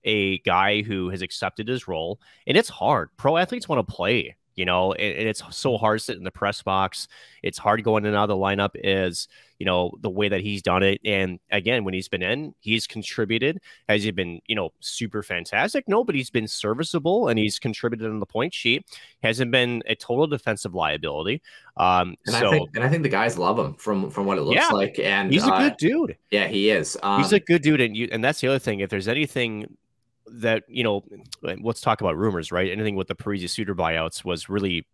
a guy who has accepted his role, and it's hard. Pro athletes want to play. And it's so hard sitting in the press box. It's hard going in and out of the lineup is, the way that he's done it. And again, when he's been in, he's contributed. Has he been, super fantastic? No, but he's been serviceable and he's contributed on the point sheet. Hasn't been a total defensive liability. I think the guys love him from what it looks like. And he's a good dude. Yeah, he is. He's a good dude. And that's the other thing. If there's anything that, let's talk about rumors, right? Anything with the Parise Suter buyouts was really,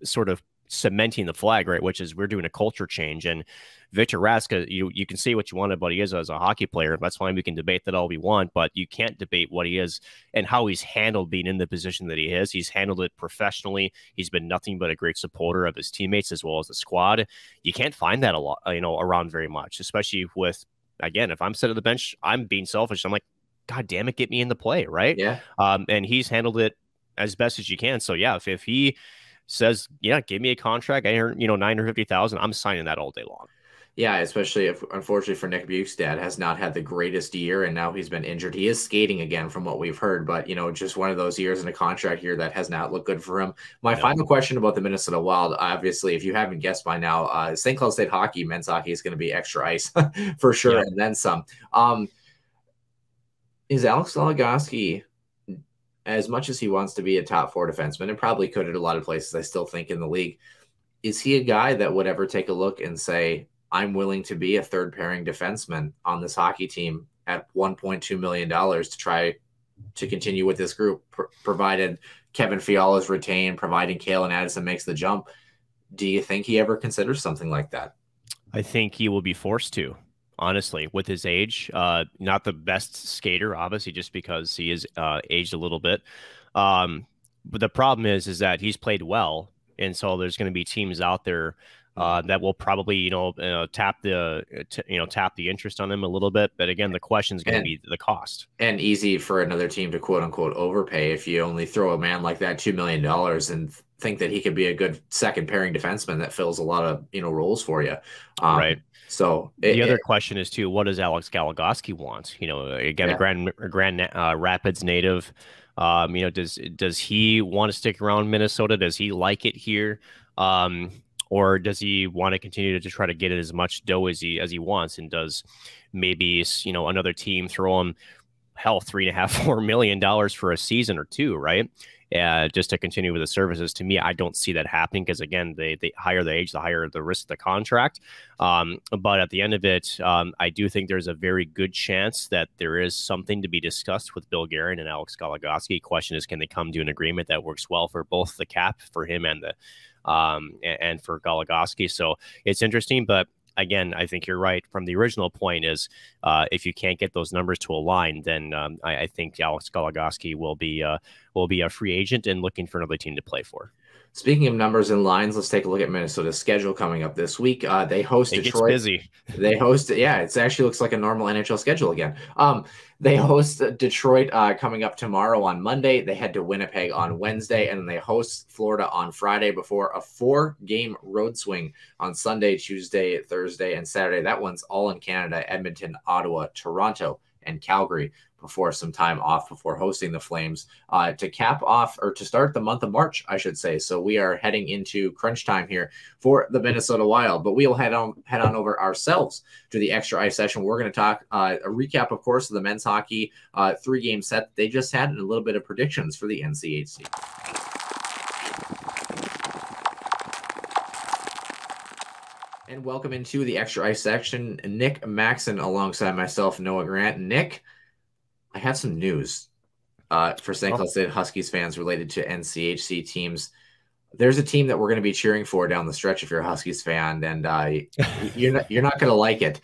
sort of cementing the flag, right? Which is we're doing a culture change. And Victor Rask, you can say what you want about he is as a hockey player. That's fine. We can debate that all we want, but you can't debate what he is and how he's handled being in the position that he is. He's handled it professionally. He's been nothing but a great supporter of his teammates as well as the squad. You can't find that a lot, around very much, especially with, again, if I'm sitting on the bench, I'm being selfish. I'm like, God damn it, get me in the play, right? Yeah. And he's handled it as best as you can. So yeah, if he says, give me a contract, I earn, $950,000, I'm signing that all day long. Yeah, especially if, unfortunately for Nick Bukestad, has not had the greatest year, and now he's been injured. He is skating again from what we've heard, but, just one of those years in a contract year that has not looked good for him. My final question about the Minnesota Wild, obviously, if you haven't guessed by now, St. Cloud State hockey, men's hockey is going to be extra ice for sure, and then some. Is Alex Oligoski, as much as he wants to be a top 4 defenseman, and probably could at a lot of places, I still think, in the league, is he a guy that would ever take a look and say, I'm willing to be a third pairing defenseman on this hockey team at $1.2 million to try to continue with this group, provided Kevin Fiala is retained, providing Kalen Addison makes the jump? Do you think he ever considers something like that? I think he will be forced to, honestly, with his age. Not the best skater, obviously, just because he is aged a little bit. But the problem is that he's played well. And so there's going to be teams out there that will probably, tap the interest on him a little bit. But again, the question is going to be the cost. And easy for another team to quote unquote overpay if you only throw a man like that $2 million and think that he could be a good second pairing defenseman that fills a lot of, roles for you. Right. So the other question is too, what does Alex Galagoski want? Again, a Grand Rapids native. Does he want to stick around Minnesota? Does he like it here? Or does he want to continue to just try to get as much dough as he wants? And does maybe, another team throw him $3.5-4 million for a season or two, right? Just to continue with the services. To me, I don't see that happening because, again, they higher the age, the higher the risk of the contract. But at the end of it, I do think there's a very good chance that there is something to be discussed with Bill Guerin and Alex Galagoski. Question is, can they come to an agreement that works well for both the cap for him and and for Galagoski? So it's interesting, but again, I think you're right. From the original point is, if you can't get those numbers to align, then I think Alex Galagoski will be a free agent and looking for another team to play for. Speaking of numbers and lines, let's take a look at Minnesota's schedule coming up this week. They host Detroit. Gets busy. They host, it actually looks like a normal NHL schedule again. They host Detroit coming up tomorrow on Monday. They head to Winnipeg on Wednesday, and then they host Florida on Friday before a 4-game road swing on Sunday, Tuesday, Thursday, and Saturday. That one's all in Canada: Edmonton, Ottawa, Toronto, and Calgary, before some time off before hosting the Flames to cap off, or to start the month of March, I should say. So we are heading into crunch time here for the Minnesota Wild, but we'll head on over ourselves to the extra ice session. We're going to talk a recap, of course, of the men's hockey 3-game set they just had, and a little bit of predictions for the NCHC. And welcome into the extra ice section, Nick Maxon alongside myself, Noah Grant. Nick, I have some news for St. Cloud State Huskies fans related to NCHC teams. There's a team that we're going to be cheering for down the stretch if you're a Huskies fan, and you're not going to like it.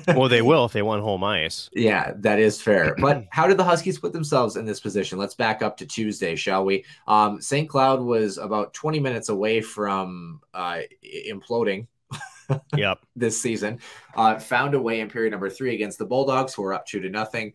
Well, they will if they want home ice. Yeah, that is fair. But how did the Huskies put themselves in this position? Let's back up to Tuesday, shall we? St. Cloud was about 20 minutes away from imploding. Yep. This season, found a way in period number 3 against the Bulldogs, who were up 2-0.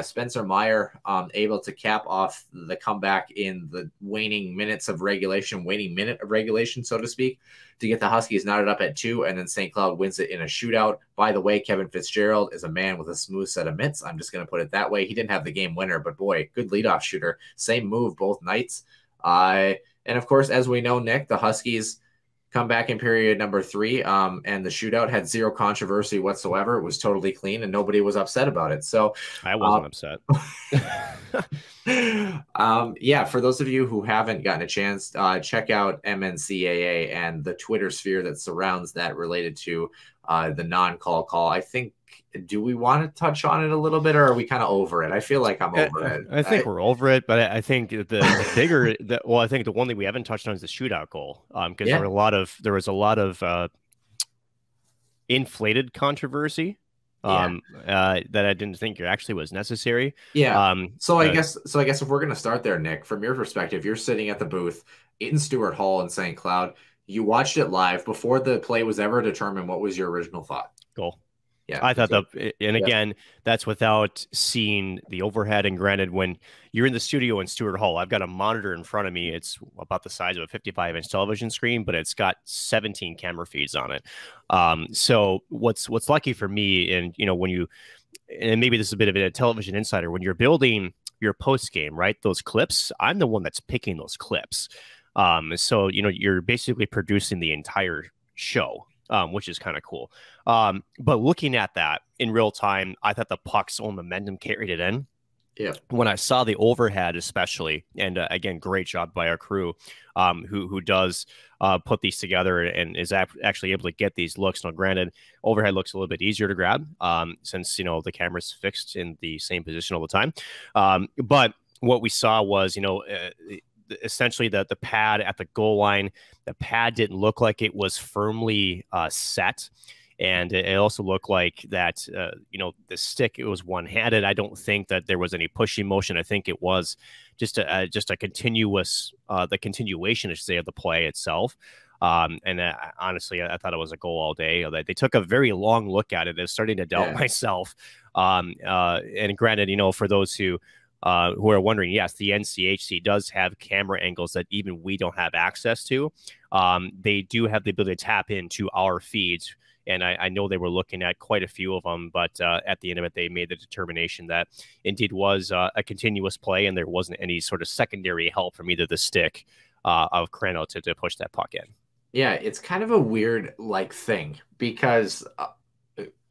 Spencer Meyer able to cap off the comeback in the waning minute of regulation, so to speak, to get the Huskies knotted up at 2, and then St. Cloud wins it in a shootout. By the way, Kevin Fitzgerald is a man with a smooth set of mitts. I'm just going to put it that way. He didn't have the game winner, but boy, good leadoff shooter. Same move both nights. And of course, as we know, Nick, the Huskies come back in period number 3, and the shootout had zero controversy whatsoever. It was totally clean, and nobody was upset about it. So I wasn't upset. Yeah, for those of you who haven't gotten a chance, check out MNCAA and the Twitter sphere that surrounds that related to the non-call. I think, do we want to touch on it a little bit, or are we kind of over it? I feel like I'm over it. I think we're over it, but I think the bigger, I think the one thing we haven't touched on is the shootout goal, because there was a lot of inflated controversy that I didn't think it actually was necessary. Yeah. So I guess if we're going to start there, Nick, from your perspective, you're sitting at the booth in Stewart Hall in St. Cloud. You watched it live before the play was ever determined. What was your original thought? Goal. Yeah, I thought and again, that's without seeing the overhead. And granted, when you're in the studio in Stewart Hall, I've got a monitor in front of me. It's about the size of a 55-inch television screen, but it's got 17 camera feeds on it. So what's lucky for me, and when you, and maybe this is a bit of a television insider, when you're building your post game, right? Those clips, I'm the one that's picking those clips. So you're basically producing the entire show. Which is kind of cool. But looking at that in real time, I thought the puck's own momentum carried it in. Yeah. When I saw the overhead, especially, and again, great job by our crew, who does put these together and is actually able to get these looks. Now, granted, overhead looks a little bit easier to grab since the camera's fixed in the same position all the time. But what we saw was essentially the pad at the goal line. The pad didn't look like it was firmly set, and it also looked like that the stick, it was one-handed. I don't think that there was any pushing motion. I think it was just a continuous the continuation, I should say, of the play itself. And honestly, I thought it was a goal all day. They took a very long look at it. It's starting to doubt myself. And granted, for those who are wondering, yes, the NCHC does have camera angles that even we don't have access to. They do have the ability to tap into our feeds, and I know they were looking at quite a few of them, but at the end of it, they made the determination that indeed was a continuous play, and there wasn't any sort of secondary help from either the stick of Crano to push that puck in. Yeah, it's kind of a weird thing, because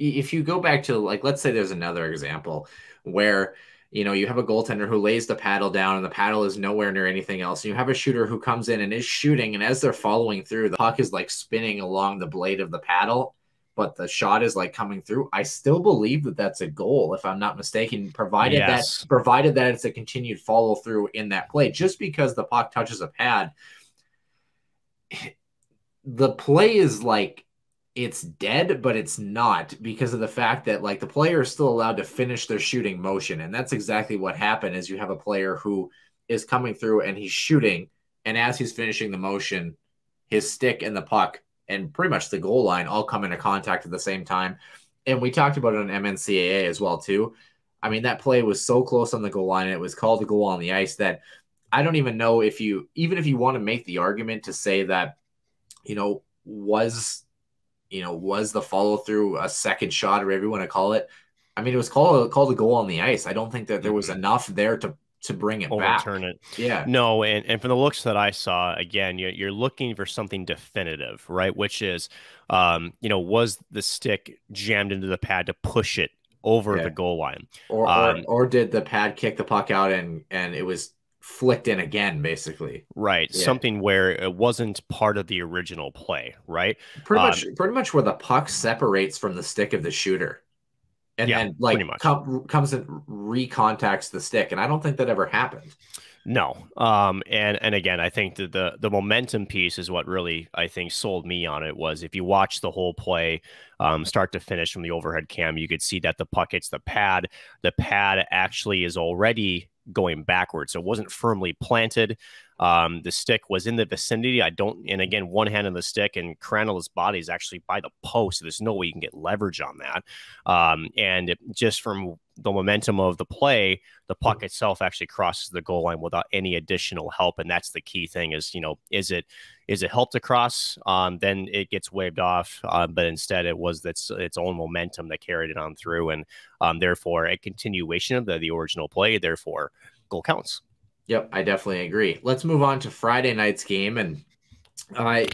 if you go back to let's say there's another example where you have a goaltender who lays the paddle down and the paddle is nowhere near anything else. You have a shooter who comes in and is shooting, and as they're following through, the puck is spinning along the blade of the paddle, but the shot is coming through. I still believe that that's a goal, if I'm not mistaken, provided that it's a continued follow through in that play. Just because the puck touches a pad, the play is it's dead, but it's not, because of the fact that the player is still allowed to finish their shooting motion. And that's exactly what happened. Is you have a player who is coming through and he's shooting, and as he's finishing the motion, his stick and the puck and pretty much the goal line all come into contact at the same time. And we talked about it on MNCAA as well too. I mean, that play was so close on the goal line, and it was called a goal on the ice, that I don't even know if you want to make the argument to say that was the follow through a second shot, or whatever you want to call it. I mean, it was called a goal on the ice. I don't think that there was enough there to bring it back. Overturn it. Yeah. No, and from the looks that I saw, again, you're looking for something definitive, right? Which is, was the stick jammed into the pad to push it over the goal line, or did the pad kick the puck out and it was flicked in again, basically? Right. Yeah. Something where it wasn't part of the original play, right? Pretty much where the puck separates from the stick of the shooter. And then comes and recontacts the stick. And I don't think that ever happened. No. And again, I think that the momentum piece is what really, I think, sold me on it. Was if you watch the whole play start to finish from the overhead cam, you could see that the puck hits the pad. The pad actually is already going backwards. So it wasn't firmly planted. The stick was in the vicinity. And again, one hand on the stick, and Cranel's body is actually by the post. So there's no way you can get leverage on that. And just from the momentum of the play, the puck itself actually crosses the goal line without any additional help. And that's the key thing is, is it helped across? Then it gets waved off. But instead it was its own momentum that carried it on through. And therefore a continuation of the original play, therefore goal counts. Yep, I definitely agree. Let's move on to Friday night's game, and a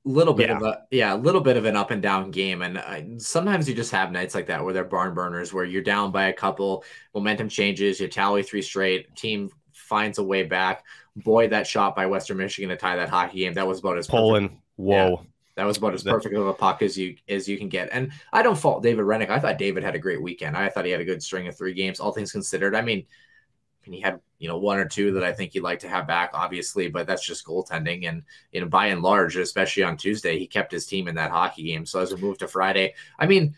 little bit of an up and down game. And sometimes you just have nights like that where they're barn burners, where you're down by a couple, momentum changes, you tally 3 straight, team finds a way back. Boy, that shot by Western Michigan to tie that hockey game, that was about as Poland. Perfect. Whoa. Yeah, that was about as perfect of a puck as you can get. And I don't fault David Rennick. I thought David had a great weekend. I thought he had a good string of 3 games, all things considered. I mean, he had 1 or 2 that I think he'd like to have back, obviously, but that's just goaltending. And by and large, especially on Tuesday, he kept his team in that hockey game. So as we move to Friday, I mean,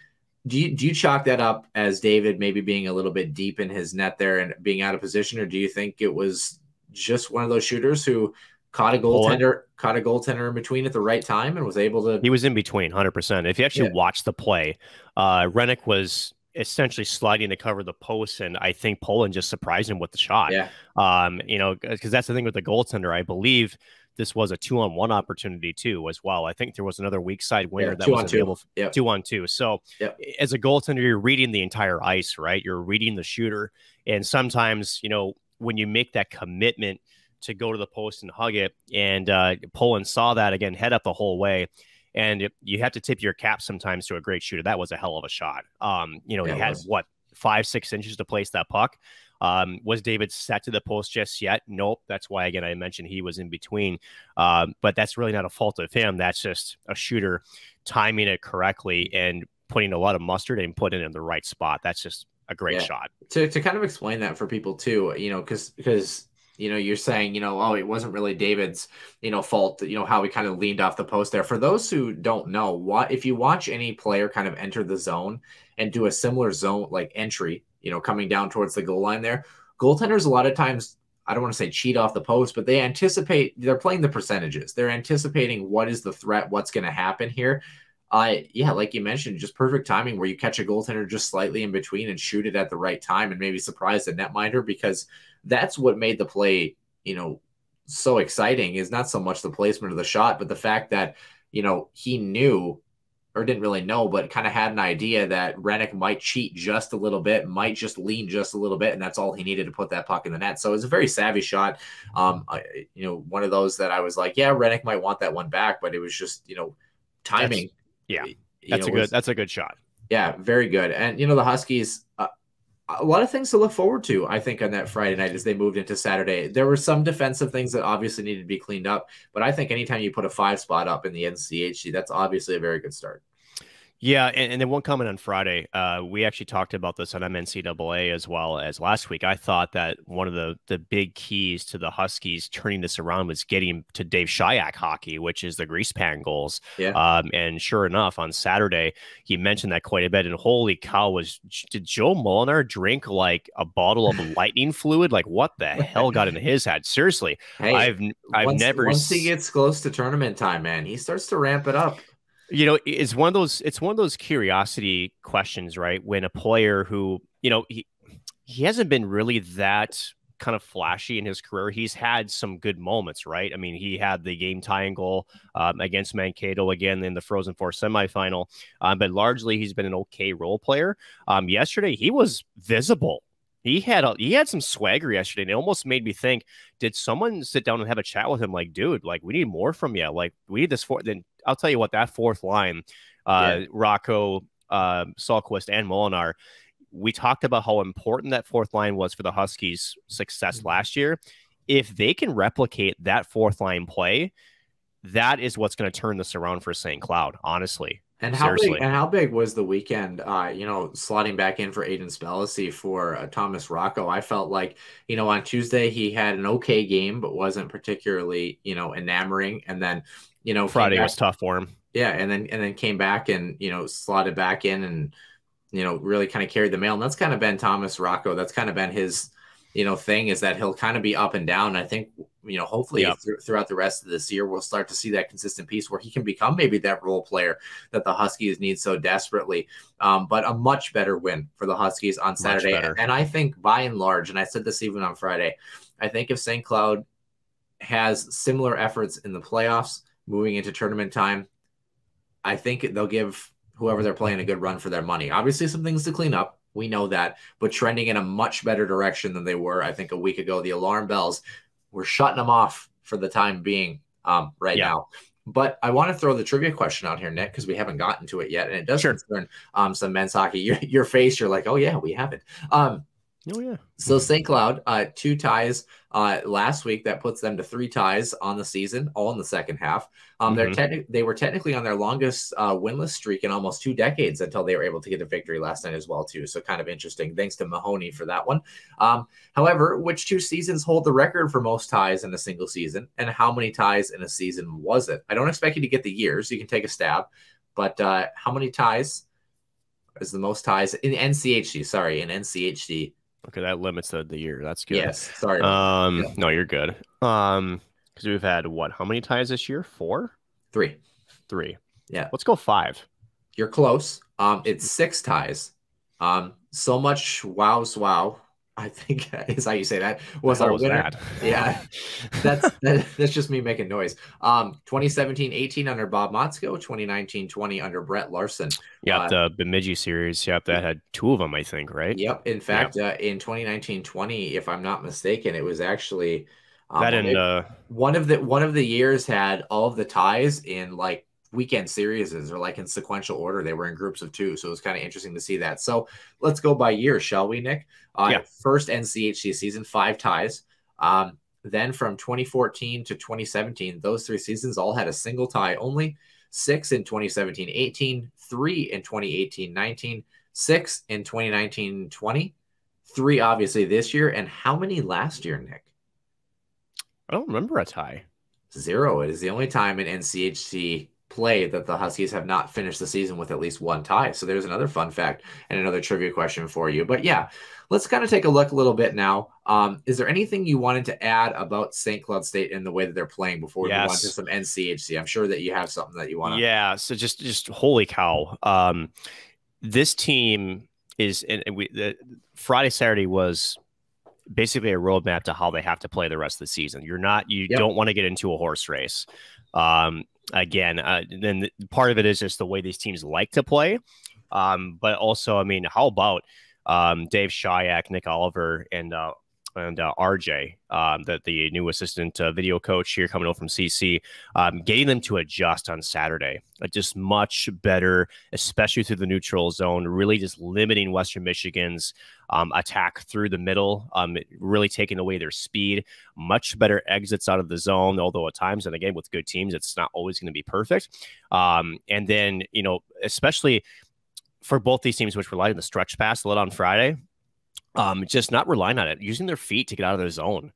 do you chalk that up as David maybe being a little bit deep in his net there and being out of position, or do you think it was just one of those shooters who caught a goaltender in between at the right time and was able to. He was in between 100%. If you actually watch the play, Rennick was essentially sliding to cover the post, and I think Poland just surprised him with the shot. Yeah. Because that's the thing with the goaltender. I believe this was a 2-on-1 opportunity too, as well. I think there was another weak side winger that was available. 2-on-2. So as a goaltender, you're reading the entire ice, right? You're reading the shooter. And sometimes, when you make that commitment to go to the post and hug it, and Poland saw that again, head up the whole way. And you have to tip your cap sometimes to a great shooter. That was a hell of a shot. He had 5-6 inches to place that puck. Was David set to the post just yet? Nope. That's why, again, I mentioned he was in between. But that's really not a fault of him. That's just a shooter timing it correctly and putting a lot of mustard and putting it in the right spot. That's just a great shot. To kind of explain that for people too, because you're saying, it wasn't really David's, fault, how he kind of leaned off the post there. For those who don't know, if you watch any player kind of enter the zone and do a similar zone like entry, coming down towards the goal line there, goaltenders a lot of times, I don't want to say cheat off the post, but they're playing the percentages. They're anticipating what is the threat, what's going to happen here. Like you mentioned, just perfect timing where you catch a goaltender just slightly in between and shoot it at the right time and maybe surprise the netminder, because that's what made the play, so exciting, is not so much the placement of the shot, but the fact that, he knew, or didn't really know, but kind of had an idea that Rennick might cheat just a little bit, might just lean just a little bit, and that's all he needed to put that puck in the net. So it was a very savvy shot. One of those that I was like, yeah, Rennick might want that one back, but it was just, timing. That's a good shot. Yeah, very good. And, the Huskies, a lot of things to look forward to, I think, on that Friday night as they moved into Saturday. There were some defensive things that obviously needed to be cleaned up, but I think anytime you put a 5 spot up in the NCHC, that's obviously a very good start. Yeah, and then one comment on Friday. We actually talked about this on MNCAA as well as last week. I thought that one of the big keys to the Huskies turning this around was getting to Dave Shayak hockey, which is the grease pan goals. Yeah. And sure enough, on Saturday, he mentioned that quite a bit. And holy cow, did Joe Molinar drink like a bottle of lightning fluid? Like, what the hell got into his head? Seriously, hey, once he gets close to tournament time, man, he starts to ramp it up. It's one of those curiosity questions, right? When a player who, he hasn't been really that kind of flashy in his career. He's had some good moments, right? I mean, he had the game tying goal against Mankato again in the Frozen Four semifinal, but largely he's been an okay role player. Yesterday, he was visible. He had some swagger yesterday, and it almost made me think, did someone sit down and have a chat with him? Like, dude, like, we need more from you. Like, we need this then I'll tell you what, that fourth line, Rocco, Salquist, and Molinar, we talked about how important that fourth line was for the Huskies' success last year. If they can replicate that fourth line play, that is what's going to turn this around for St. Cloud, honestly. And how big was the weekend, slotting back in for Aiden Spellacy for Thomas Rocco? I felt like, on Tuesday he had an okay game, but wasn't particularly, enamoring. And then, Friday was tough for him. Yeah. And then came back and, slotted back in and, really kind of carried the mail. And that's kind of been Thomas Rocco. That's kind of been his, thing, is that he'll kind of be up and down. I think, hopefully throughout the rest of this year, we'll start to see that consistent piece where he can become maybe that role player that the Huskies need so desperately. But a much better win for the Huskies on Saturday. And I think by and large, and I said this even on Friday, I think if St. Cloud has similar efforts in the playoffs moving into tournament time, I think they'll give whoever they're playing a good run for their money. Obviously, some things to clean up. We know that, but trending in a much better direction than they were, I think, a week ago. The alarm bells, we're shutting them off for the time being now. But I want to throw the trivia question out here, Nick, because we haven't gotten to it yet, and it does concern some men's hockey. Your face, you're like, oh, yeah, we haven't. So St. Cloud, 2 ties last week. That puts them to 3 ties on the season, all in the second half. They were technically on their longest winless streak in almost 2 decades until they were able to get a victory last night as well, too. So kind of interesting. Thanks to Mahoney for that one. However, which 2 seasons hold the record for most ties in a single season, and how many ties in a season was it? I don't expect you to get the years. You can take a stab. But how many ties is the most ties in NCHC? Sorry, in NCHC. Okay, that limits the year. That's good. Yes, sorry. No, you're good. Because we've had how many ties this year? 4? 3. 3. Yeah. Let's go 5. You're close. It's 6 ties. So much wow. I think is how you say that. Was our winner. That? Yeah. That's just me making noise. 2017-18 under Bob Motzko, 2019-20 under Brett Larson. Yep, the Bemidji series. Yep, that had 2 of them, I think, right? Yep. In fact, in 2019-20, if I'm not mistaken, it was actually one of the years had all of the ties in like weekend series or like in sequential order. They were in groups of 2, so it was kind of interesting to see that. So let's go by year, shall we, Nick? First NCHC season, 5 ties. Then from 2014 to 2017, those 3 seasons all had a single tie only. 6 in 2017-18, 3 in 2018-19, 6 in 2019-20, 3 obviously this year. And how many last year, Nick? I don't remember a tie. 0. It is the only time in NCHC play that the Huskies have not finished the season with at least 1 tie. So there's another fun fact and another trivia question for you. But yeah, let's kind of take a look a little bit now. Is there anything you wanted to add about St. Cloud State and the way that they're playing before we move on to some NCHC? I'm sure that you have something that you want to. Yeah. So just holy cow. This team is, Friday, Saturday was basically a roadmap to how they have to play the rest of the season. You don't want to get into a horse race. Then part of it is just the way these teams like to play. But also, I mean, how about Dave Shayak, Nick Oliver, and RJ, the new assistant video coach here coming over from CC, getting them to adjust on Saturday. Just much better, especially through the neutral zone, really just limiting Western Michigan's attack through the middle, really taking away their speed, much better exits out of the zone, although at times, and again, with good teams, it's not always going to be perfect. And then, especially for both these teams, which relied on the stretch pass a lot on Friday, just not relying on it, using their feet to get out of their zone.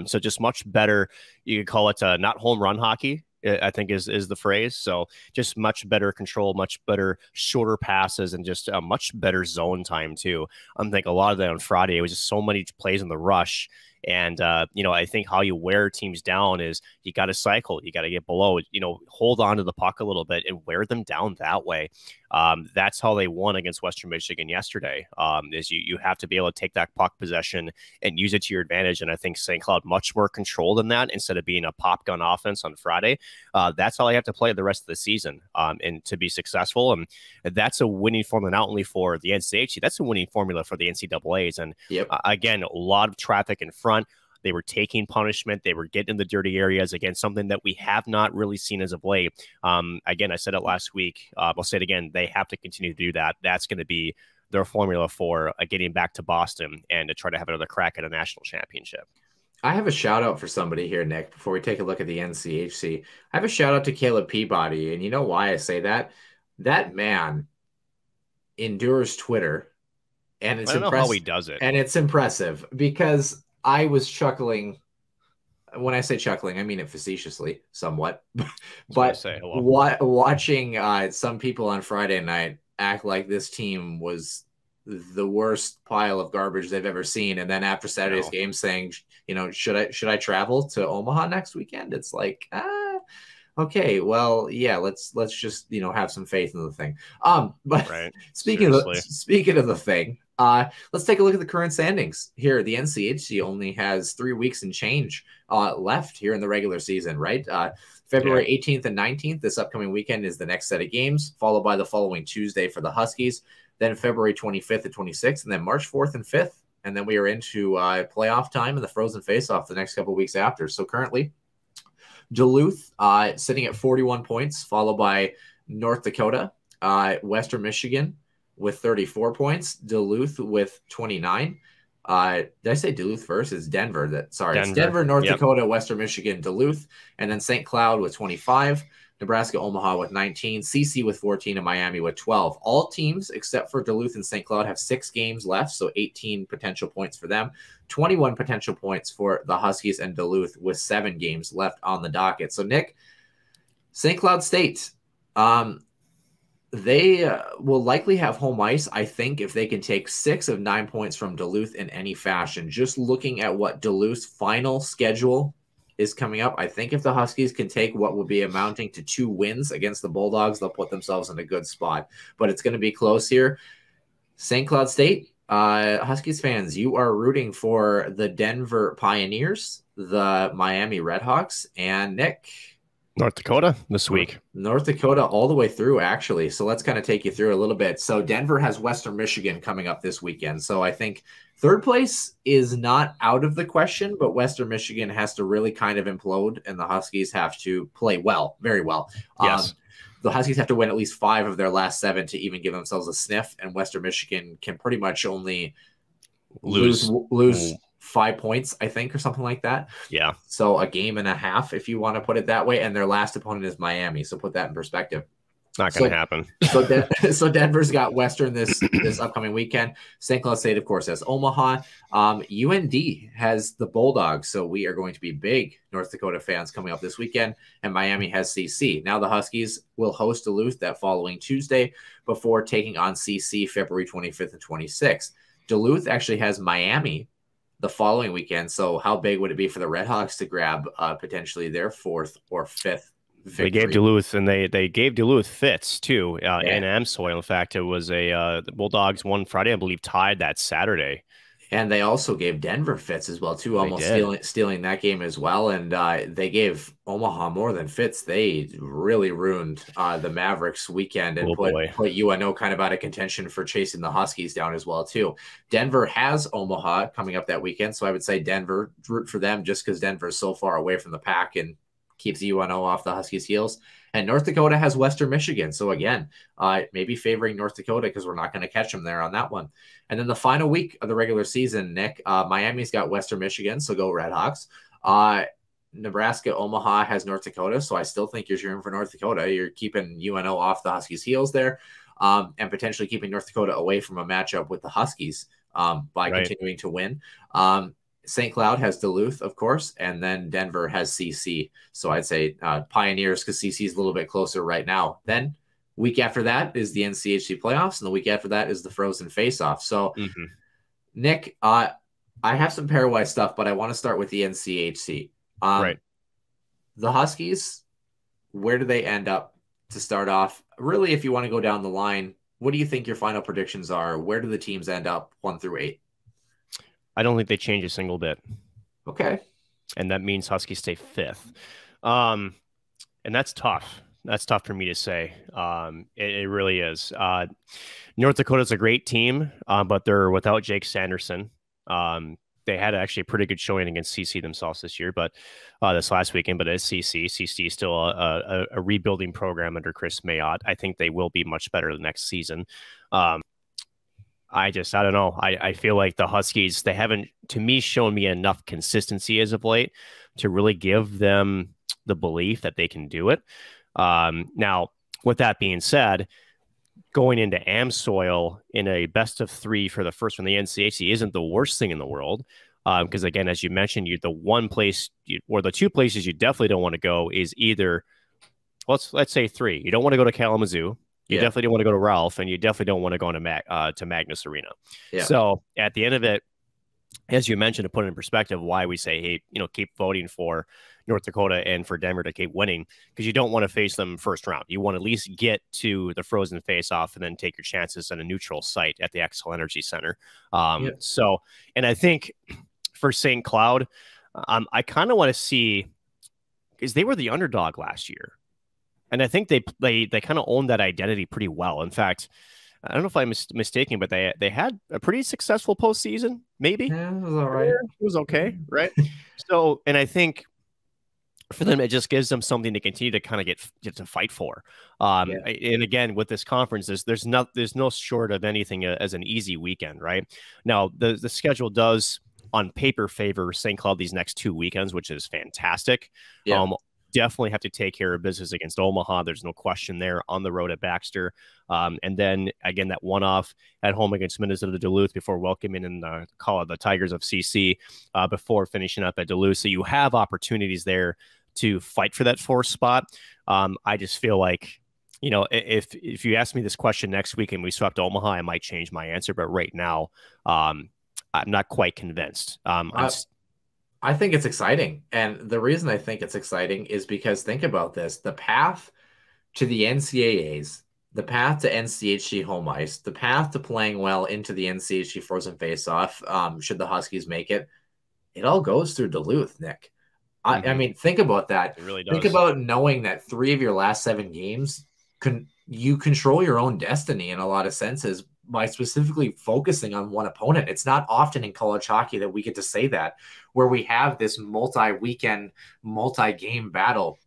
So just much better. You could call it not home run hockey, I think is the phrase. So just much better control, much better shorter passes, and just a much better zone time too. I think a lot of that on Friday, it was just so many plays in the rush. And, I think how you wear teams down is you got to cycle, you got to get below, hold on to the puck a little bit and wear them down that way. That's how they won against Western Michigan yesterday, is you have to be able to take that puck possession and use it to your advantage. And I think St. Cloud much more control than that instead of being a pop gun offense on Friday. That's how they have to play the rest of the season and to be successful. And that's a winning formula, not only for the NCHC, that's a winning formula for the NCAAs. And again, a lot of traffic in front. They were taking punishment. They were getting in the dirty areas. Again, something that we have not really seen as of late. Again, I said it last week. I'll say it again. They have to continue to do that. That's going to be their formula for getting back to Boston and to try to have another crack at a national championship. I have a shout out for somebody here, Nick, before we take a look at the NCHC. I have a shout out to Caleb Peabody. And you know why I say that? That man endures Twitter. And it's I don't know how he does it. And it's impressive because I was chuckling. When I say chuckling, I mean it facetiously, somewhat. But watching some people on Friday night act like this team was the worst pile of garbage they've ever seen, and then after Saturday's game saying, should I travel to Omaha next weekend? It's like, okay, well, yeah, let's just have some faith in the thing. But right. Speaking of the thing. Let's take a look at the current standings here. The NCHC only has 3 weeks and change left here in the regular season, right? February 18th and 19th, this upcoming weekend, is the next set of games, followed by the following Tuesday for the Huskies, then February 25th and 26th, and then March 4th and 5th. And then we are into playoff time and the Frozen Face-Off the next couple weeks after. So currently, Duluth sitting at 41 points, followed by North Dakota, Western Michigan, with 34 points, Duluth with 29. Did I say Duluth first? It's Denver. It's Denver, North Dakota, Western Michigan, Duluth, and then St. Cloud with 25, Nebraska, Omaha with 19, CC with 14, and Miami with 12. All teams except for Duluth and St. Cloud have 6 games left, so 18 potential points for them, 21 potential points for the Huskies and Duluth with 7 games left on the docket. So, Nick, St. Cloud State, they will likely have home ice, I think, if they can take 6 of 9 points from Duluth in any fashion. Just looking at what Duluth's final schedule is coming up. I think if the Huskies can take what will be amounting to 2 wins against the Bulldogs, they'll put themselves in a good spot. But it's going to be close here. St. Cloud State, Huskies fans, you are rooting for the Denver Pioneers, the Miami Redhawks, and Nick. North Dakota this week. North Dakota all the way through, actually. So let's kind of take you through a little bit. So Denver has Western Michigan coming up this weekend. So I think third place is not out of the question, but Western Michigan has to really kind of implode, and the Huskies have to play well, very well. Yes. The Huskies have to win at least 5 of their last 7 to even give themselves a sniff, and Western Michigan can pretty much only lose 5 points, I think, or something like that. Yeah. So a game and a half, if you want to put it that way, and their last opponent is Miami. So put that in perspective. Not going to happen. So Denver's got Western this upcoming weekend. St. Cloud State, of course, has Omaha. UND has the Bulldogs. So we are going to be big North Dakota fans coming up this weekend. And Miami has CC. Now the Huskies will host Duluth that following Tuesday before taking on CC February 25th and 26th. Duluth actually has Miami the following weekend. So how big would it be for the Redhawks to grab potentially their 4th or 5th victory? They gave Duluth, and they gave Duluth fits too in Amsoil. In fact, it was the Bulldogs won Friday, I believe, tied that Saturday. And they also gave Denver fits as well too, almost stealing that game as well. And they gave Omaha more than fits. They really ruined the Mavericks weekend and put UNO kind of out of contention for chasing the Huskies down as well too. Denver has Omaha coming up that weekend, so I would say Denver, root for them just because Denver is so far away from the pack and keeps UNO off the Huskies' heels. And North Dakota has Western Michigan. So again, maybe favoring North Dakota because we're not going to catch them there on that one. And then the final week of the regular season, Nick, Miami's got Western Michigan, so go Redhawks. Nebraska, Omaha has North Dakota, so I still think you're cheering for North Dakota. You're keeping UNO off the Huskies' heels there, and potentially keeping North Dakota away from a matchup with the Huskies by continuing to win. St. Cloud has Duluth, of course, and then Denver has CC. So I'd say Pioneers because CC is a little bit closer right now. Then week after that is the NCHC playoffs, and the week after that is the Frozen Face-Off. So, Nick, I have some pairwise stuff, but I want to start with the NCHC. The Huskies, where do they end up to start off? Really, if you want to go down the line, what do you think your final predictions are? Where do the teams end up 1 through 8? I don't think they change a single bit. Okay. And that means Huskies stay 5th. And that's tough. That's tough for me to say. It really is. North Dakota's a great team, but they're without Jake Sanderson. They had actually a pretty good showing against CC themselves this year, but this last weekend, but it's CC. CC is still a rebuilding program under Chris Mayotte. I think they will be much better the next season. I don't know. I feel like the Huskies, they haven't, to me, shown me enough consistency as of late to really give them the belief that they can do it. Now, with that being said, going into Amsoil in a best of 3 for the first one, the NCHC isn't the worst thing in the world. Because again, as you mentioned, the one place or the 2 places you definitely don't want to go is either, let's say 3. You don't want to go to Kalamazoo. You definitely don't want to go to Ralph, and you definitely don't want to go to Magnus Arena. Yeah. So at the end of it, as you mentioned, to put it in perspective, why we say, hey, keep voting for North Dakota and for Denver to keep winning, because you don't want to face them first round. You want to at least get to the Frozen Face-Off and then take your chances at a neutral site at the Xcel Energy Center. So, and I think for St. Cloud, I kind of want to see, because they were the underdog last year. And I think they kind of owned that identity pretty well. In fact, I don't know if I'm mistaken, but they had a pretty successful postseason, maybe. Yeah, it was all right. It was okay, right? So, and I think for them, it just gives them something to continue to kind of get to fight for. And again, with this conference, there's no short of anything as an easy weekend, right? Now, the schedule does, on paper, favor St. Cloud these next 2 weekends, which is fantastic. Yeah. Definitely have to take care of business against Omaha. There's no question there, on the road at Baxter. And then, again, that one-off at home against Minnesota Duluth before welcoming in the Tigers of CC before finishing up at Duluth. So you have opportunities there to fight for that 4th spot. I just feel like, if you ask me this question next week and we swept Omaha, I might change my answer. But right now, I'm not quite convinced. I think it's exciting. And the reason I think it's exciting is because think about this. The path to the NCAAs, the path to NCHC home ice, the path to playing well into the NCHC frozen faceoff, should the Huskies make it, it all goes through Duluth, Nick. I mean, think about that. It really does. Think about knowing that 3 of your last 7 games, you control your own destiny in a lot of senses by specifically focusing on one opponent. It's not often in college hockey that we get to say that, where we have this multi-weekend, multi-game battle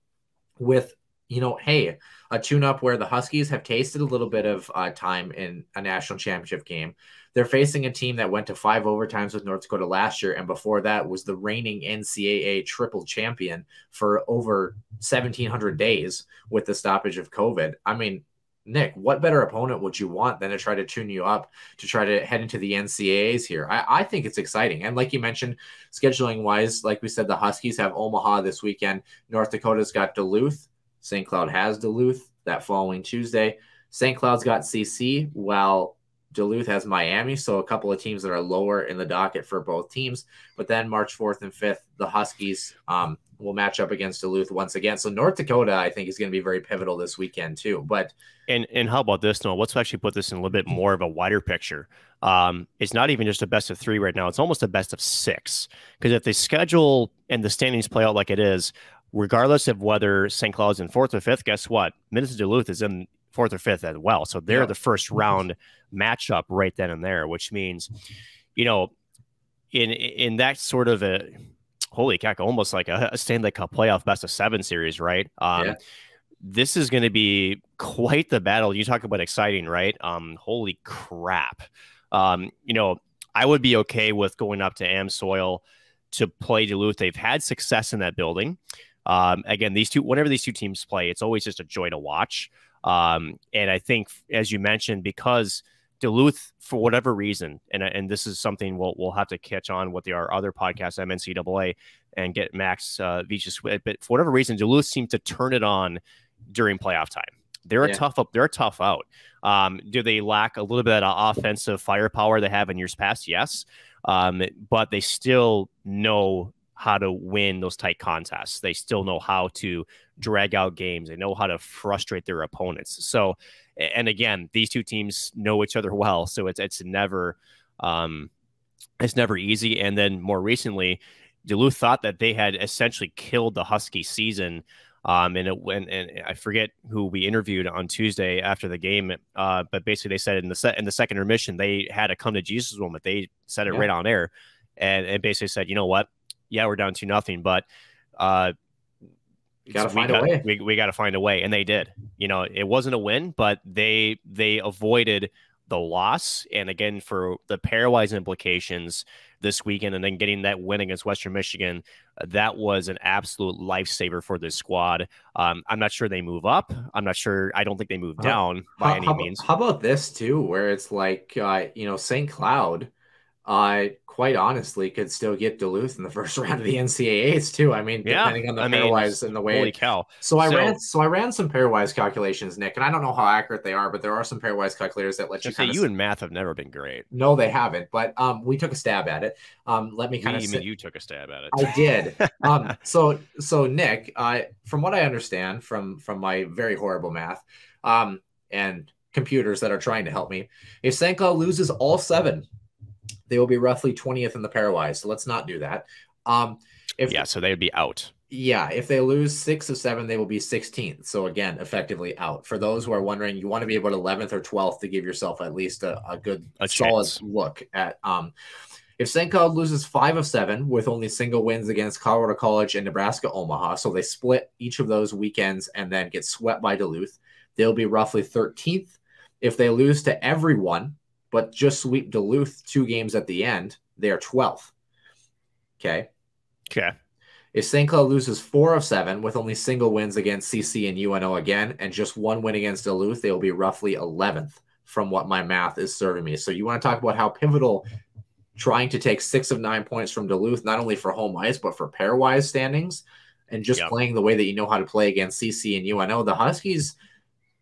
with, hey, a tune-up where the Huskies have tasted a little bit of time in a national championship game. They're facing a team that went to 5 overtimes with North Dakota last year, and before that was the reigning NCAA triple champion for over 1,700 days with the stoppage of COVID. I mean, Nick, what better opponent would you want than to try to tune you up to try to head into the NCAAs here? I think it's exciting. And like you mentioned, scheduling-wise, like we said, the Huskies have Omaha this weekend. North Dakota's got Duluth. St. Cloud has Duluth that following Tuesday. St. Cloud's got CC, while Duluth has Miami, so a couple of teams that are lower in the docket for both teams. But then March 4th and 5th, the Huskies will match up against Duluth once again. So North Dakota, I think, is going to be very pivotal this weekend too. But and how about this, Noah? Let's actually put this in a little bit more of a wider picture. It's not even just a best of 3 right now. It's almost a best of 6. Because if the schedule and the standings play out like it is, regardless of whether St. Cloud's in 4th or 5th, guess what? Minnesota Duluth is in 4th or 5th as well. So they're the first round matchup right then and there, which means, in that sort of a holy cow, almost like a Stanley Cup playoff best of 7 series, right? This is going to be quite the battle. You talk about exciting, right? Holy crap. I would be okay with going up to Amsoil to play Duluth. They've had success in that building. Again, whenever these two teams play, it's always just a joy to watch. And I think, as you mentioned, because Duluth, for whatever reason, and this is something we'll have to catch on with our other podcast, MNCAA, and get Max Vich's, but for whatever reason, Duluth seemed to turn it on during playoff time. They're a tough out. Do they lack a little bit of offensive firepower they have in years past? Yes. But they still know how to win those tight contests. They still know how to drag out games. They know how to frustrate their opponents. So, and again, these two teams know each other well. So it's never easy. And then more recently, Duluth thought that they had essentially killed the Husky season. And I forget who we interviewed on Tuesday after the game, but basically they said in the second intermission they had a come to Jesus moment. They said it right on air, and basically said, you know what, we're down 2-0, but we got to find a way, and they did. It wasn't a win, but they avoided the loss, and again for the pairwise implications this weekend, and then getting that win against Western Michigan, that was an absolute lifesaver for this squad. I'm not sure they move up. I don't think they move down by any means. How about this too, where it's like, St. Cloud, quite honestly, could still get Duluth in the first round of the NCAAs too. I mean, depending on the pairwise and the way. Holy cow! So I ran some pairwise calculations, Nick, and I don't know how accurate they are, but there are some pairwise calculators that let you. You and math have never been great. No, they haven't. But we took a stab at it. Let me kind of. You took a stab at it. I did. So Nick, from what I understand from my very horrible math, and computers that are trying to help me, if St. Cloud loses all 7. They will be roughly 20th in the pairwise. So let's not do that. So they would be out. Yeah, if they lose 6 of 7, they will be 16th. So again, effectively out. For those who are wondering, you want to be about 11th or 12th to give yourself at least a good solid look at. If St. Cloud loses 5 of 7 with only single wins against Colorado College and Nebraska Omaha, so they split each of those weekends and then get swept by Duluth, they'll be roughly 13th. If they lose to everyone, but just sweep Duluth 2 games at the end, they are 12th. Okay. If St. Cloud loses 4 of 7 with only single wins against CC and UNO again, and just 1 win against Duluth, they will be roughly 11th from what my math is serving me. So you want to talk about how pivotal trying to take 6 of 9 points from Duluth, not only for home ice, but for pairwise standings, and just playing the way that you know how to play against CC and UNO. The Huskies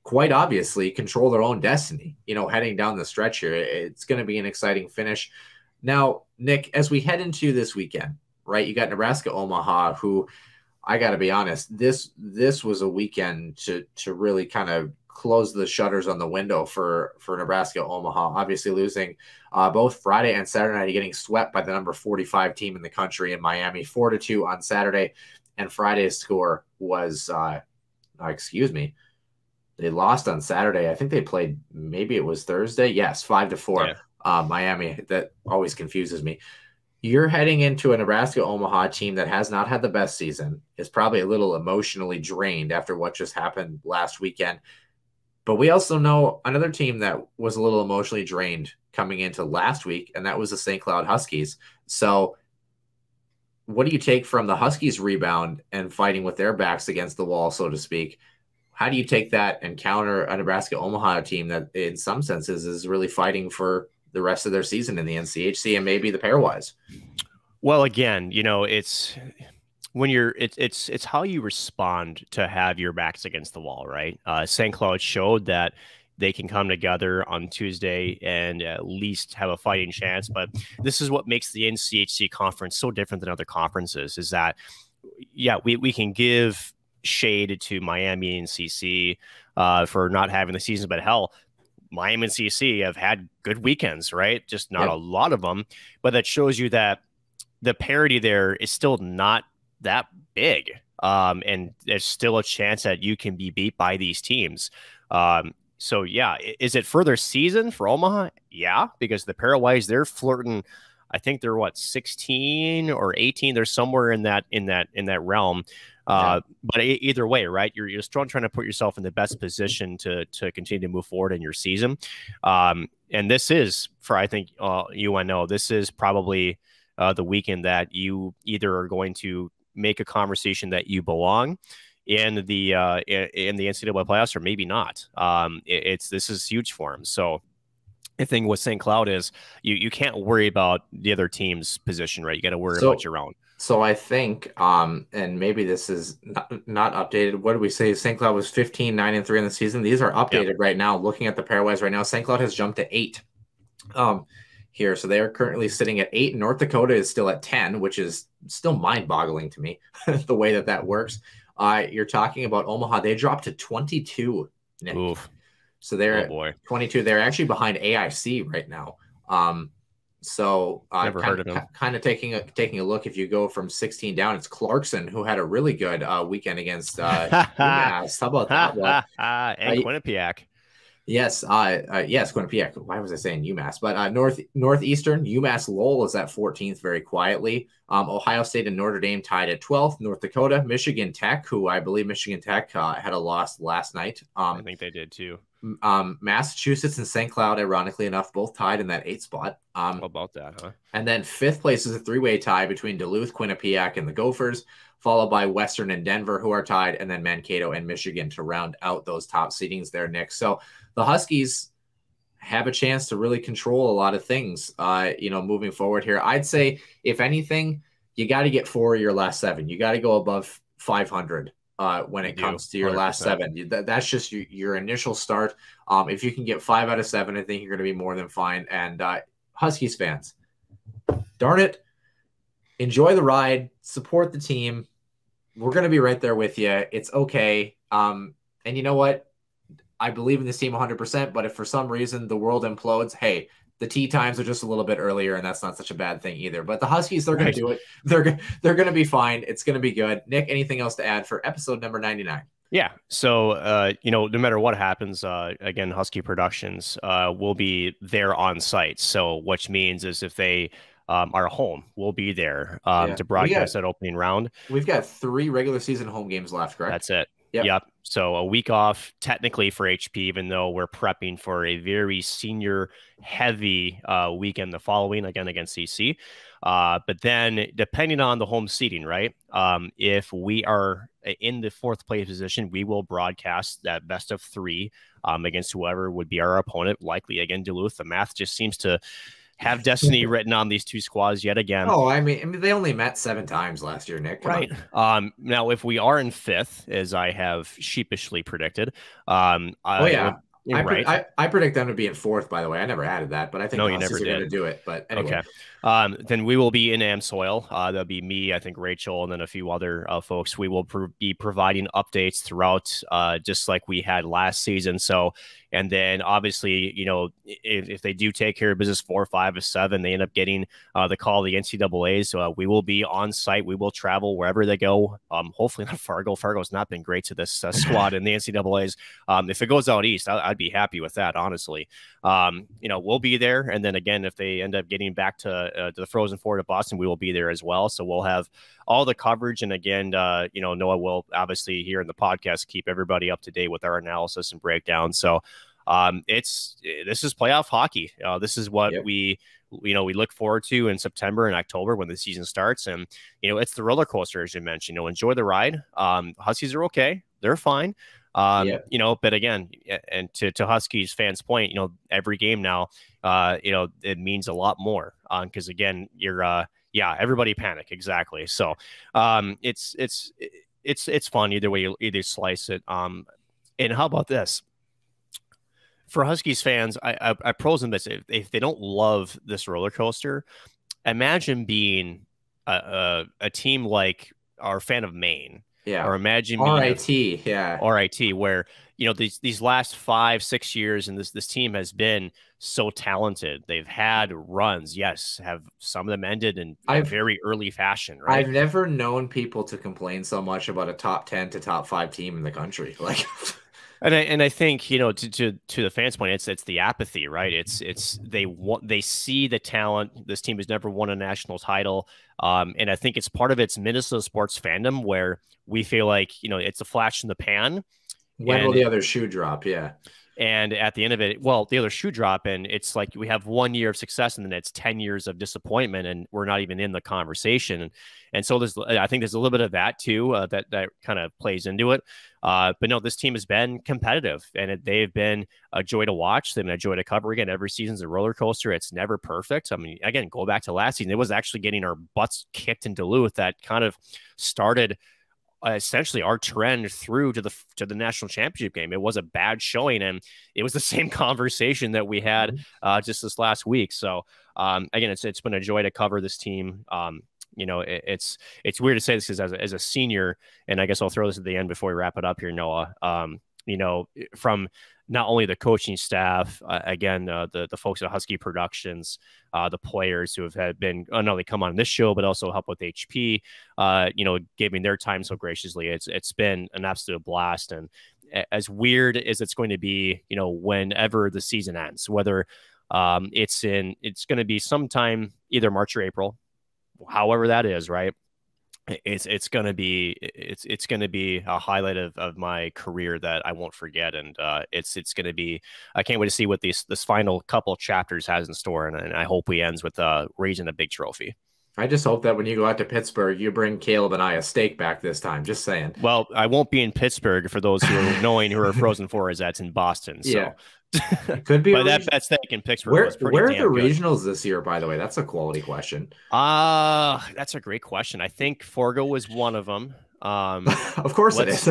quite obviously control their own destiny, heading down the stretch here. It's going to be an exciting finish. Now, Nick, as we head into this weekend, right? You got Nebraska Omaha, who I got to be honest, this was a weekend to really kind of close the shutters on the window for Nebraska Omaha. Obviously losing both Friday and Saturday night, getting swept by the number 45 team in the country in Miami, 4-2 on Saturday, and Friday's score was they lost on Saturday. I think they played, maybe it was Thursday. Yes, 5-4. Yeah. Miami. That always confuses me. You're heading into a Nebraska Omaha team that has not had the best season, is probably a little emotionally drained after what just happened last weekend. But we also know another team that was a little emotionally drained coming into last week, and that was the St. Cloud Huskies. So what do you take from the Huskies rebound and fighting with their backs against the wall, so to speak? How do you take that and counter a Nebraska Omaha team that in some senses is really fighting for the rest of their season in the NCHC and maybe the pairwise? Well, again, it's when it's how you respond to have your backs against the wall, right? St. Cloud showed that they can come together on Tuesday and at least have a fighting chance. But this is what makes the NCHC conference so different than other conferences, is that, yeah, we can give shade to Miami and CC for not having the season, but hell, Miami and CC have had good weekends, right? Just not a lot of them, but that shows you that the parity there is still not that big. And there's still a chance that you can be beat by these teams. So yeah, is it further season for Omaha? Yeah, because the pairwise, they're flirting. I think they're 16 or 18. They're somewhere in that realm. But either way, right? You're still trying to put yourself in the best position to continue to move forward in your season. And this is for, I think, UNO, this is probably the weekend that you either are going to make a conversation that you belong in the NCAA playoffs, or maybe not. This is huge for him. So the thing with St. Cloud is you can't worry about the other team's position, right? You got to worry about your own. So I think, and maybe this is not updated. What did we say? St. Cloud was 15-9-3 in the season. These are updated right now. Looking at the pairwise right now, St. Cloud has jumped to 8 here. So they are currently sitting at 8. North Dakota is still at 10, which is still mind-boggling to me, the way that works. You're talking about Omaha. They dropped to 22, Nick. Oof. So they're at 22. They're actually behind AIC right now. So never heard of them. Kind of taking a look. If you go from 16 down, it's Clarkson, who had a really good weekend against UMass. How about that one? And Quinnipiac. Yes, Quinnipiac. Why was I saying UMass? But Northeastern, UMass Lowell is at 14th very quietly. Ohio State and Notre Dame tied at 12th. North Dakota, Michigan Tech, who I believe Michigan Tech had a loss last night. I think they did too. Massachusetts and St. Cloud, ironically enough, both tied in that 8th spot. How about that, huh? And then 5th place is a 3-way tie between Duluth, Quinnipiac, and the Gophers, followed by Western and Denver, who are tied, and then Mankato and Michigan to round out those top seedings there, Nick. So the Huskies have a chance to really control a lot of things, moving forward here. I'd say, if anything, you got to get 4 of your last 7. You got to go above 500 when it comes to your 100%. Last 7. That's just your initial start. If you can get 5 out of 7, I think you're going to be more than fine. And Huskies fans, darn it, enjoy the ride, support the team. We're going to be right there with you. It's okay. And you know what? I believe in this team 100%, but if for some reason the world implodes, hey, the tee times are just a little bit earlier, and that's not such a bad thing either. But the Huskies, they're going to do it. They're going to be fine. It's going to be good. Nick, anything else to add for episode number 99? Yeah. So, no matter what happens, again, Husky Productions will be there on site. So, which means is if they are home, we'll be there to broadcast that opening round. We've got 3 regular season home games left, correct? That's it. Yep. So a week off technically for HP, even though we're prepping for a very senior heavy weekend the following, again against CC. But then depending on the home seating, right? If we are in the 4th place position, we will broadcast that best of 3 against whoever would be our opponent. Likely again Duluth. The math just seems to have destiny written on these 2 squads yet again. Oh, I mean, they only met 7 times last year, Nick. Right. Now, if we are in 5th, as I have sheepishly predicted, I predict them to be in 4th. By the way, I never added that, but I think the Huskies are going to do it. But anyway, Then we will be in Amsoil. That'll be me, I think Rachel, and then a few other folks. We will be providing updates throughout, just like we had last season. So, and then obviously, you know, if they do take care of business 4, 5, or 7, they end up getting the call of the NCAAs. So we will be on site. We will travel wherever they go. Hopefully not Fargo. Fargo's not been great to this squad in the NCAAs. If it goes out east, I'd be happy with that, honestly. You know, we'll be there. And then again, if they end up getting back to the Frozen Four to Boston, we will be there as well. So we'll have all the coverage. And again, you know, Noah will obviously here in the podcast keep everybody up to date with our analysis and breakdown. So this is playoff hockey. This is what we look forward to in September and October when the season starts. And, you know, it's the roller coaster, as you mentioned. You know, enjoy the ride. Huskies are okay. They're fine. You know, but again, and to Huskies fans' point, you know, every game now, you know, it means a lot more because again, you're everybody panic. Exactly. So it's fun either way you either slice it. And how about this? For Huskies fans, I pros and this. If they don't love this roller coaster, imagine being a team like our fan of Maine. Yeah. Or imagine RIT. RIT, where, you know, these last 5-6 years, and this team has been so talented. They've had runs, yes, have some of them ended in very early fashion, right? I've never known people to complain so much about a top 10 to top 5 team in the country. Like And I think, you know, to the fans' point, it's the apathy, right? It's they see the talent. This team has never won a national title, and I think it's part of its Minnesota sports fandom where we feel like, you know, it's a flash in the pan. When will the other shoe drop? Yeah. And at the end of it, well, the other shoe drop, and it's like we have 1 year of success, and then it's 10 years of disappointment, and we're not even in the conversation. And so I think there's a little bit of that too, that kind of plays into it. But no, this team has been competitive, and they've been a joy to watch. They've been a joy to cover. Again, every season's a roller coaster. It's never perfect. I mean, again, go back to last season. It was actually getting our butts kicked in Duluth that kind of started essentially our trend through to the national championship game. It was a bad showing, and it was the same conversation that we had just this last week. So again, it's been a joy to cover this team. You know, it's weird to say this because as a senior, and I guess I'll throw this at the end before we wrap it up here, Noah. You know, from not only the coaching staff, again, the folks at Husky Productions, the players who have been not only come on this show, but also help with HP, you know, giving their time so graciously. It's been an absolute blast. And as weird as it's going to be, you know, whenever the season ends, whether it's going to be sometime either March or April, however that is, right? It's going to be a highlight of my career that I won't forget, and it's going to be. I can't wait to see what this final couple chapters has in store, and I hope we ends with raising a big trophy. I just hope that when you go out to Pittsburgh, you bring Caleb and I a steak back this time. Just saying. Well, I won't be in Pittsburgh for those who are knowing who are Frozen Four is. That's in Boston. So. Yeah. Could be, but that steak in Pittsburgh was pretty where are damn the good. regionals this year? By the way, that's a quality question. That's a great question. I think Fargo was one of them. Of course it is.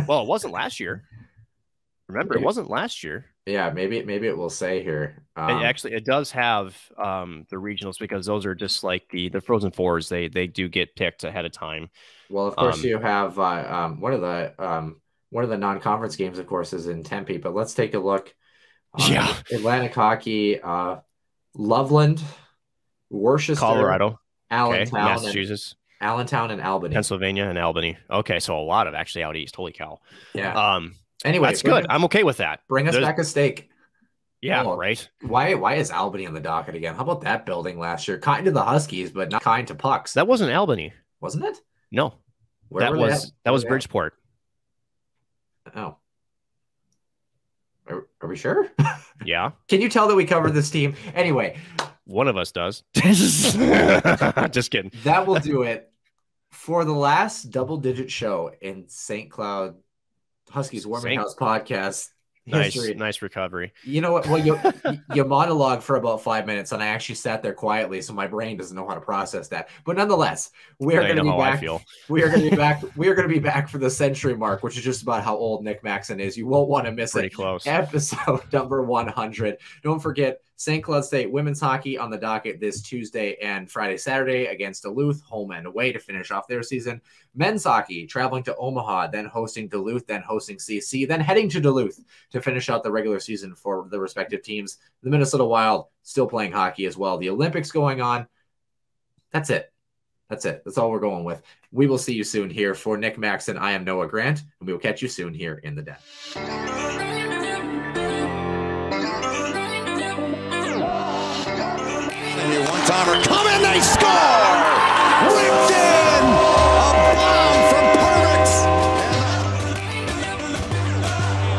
Well, it wasn't last year. Remember, it wasn't last year. Yeah, maybe it will say here. It does have the regionals because those are just like the Frozen Fours. They do get picked ahead of time. Well, of course you have one of the non-conference games, of course, is in Tempe. But let's take a look. Atlantic Hockey, Loveland, Worcester, Colorado, Allentown, Massachusetts, Allentown, and Albany, Pennsylvania, and Albany. Okay, so a lot of actually out east. Holy cow! Yeah. Anyway, that's good. I'm okay with that. Bring us back a steak. Yeah, right. Why is Albany on the docket again? How about that building last year? Kind to the Huskies, but not kind to Pucks. That wasn't Albany, wasn't it? No, that was Bridgeport. Oh. Are we sure? Yeah. Can you tell that we covered this team? Anyway. One of us does. Just kidding. That will do it for the last double-digit show in St. Cloud Huskies Warming House podcast history. Nice recovery. You know what? Well, you monologue for about 5 minutes, and I actually sat there quietly, so my brain doesn't know how to process that. But nonetheless, we are going to be back. We are going to be back. We are going to be back for the century mark, which is just about how old Nick Maxon is. You won't want to miss it. Close. Episode number 100. Don't forget St. Cloud State women's hockey on the docket this Tuesday and Friday, Saturday against Duluth, home and away to finish off their season. Men's hockey traveling to Omaha, then hosting Duluth, then hosting CC, then heading to Duluth to finish out the regular season for the respective teams. The Minnesota Wild still playing hockey as well. The Olympics going on. That's it. That's it. That's all we're going with. We will see you soon here. For Nick Maxon, I am Noah Grant, and we will catch you soon here in the den. One-timer coming, they score! Ripped in! A bomb from Pervix!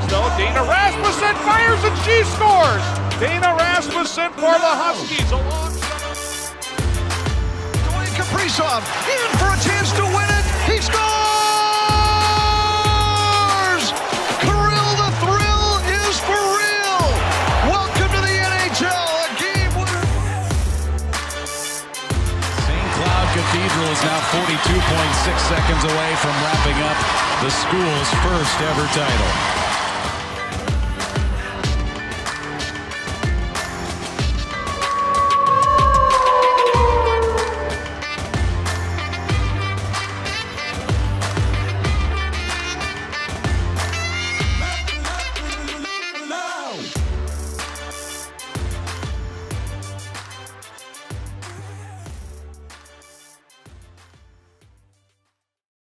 So Dana Rasmussen fires and she scores! Dana Rasmussen for the Huskies. Dwayne Kaprizov in for a chance to win it. He scores! Kirill the Thrill is for real! Welcome to the NHL, a game winner. St. Cloud Cathedral is now 42.6 seconds away from wrapping up the school's first ever title.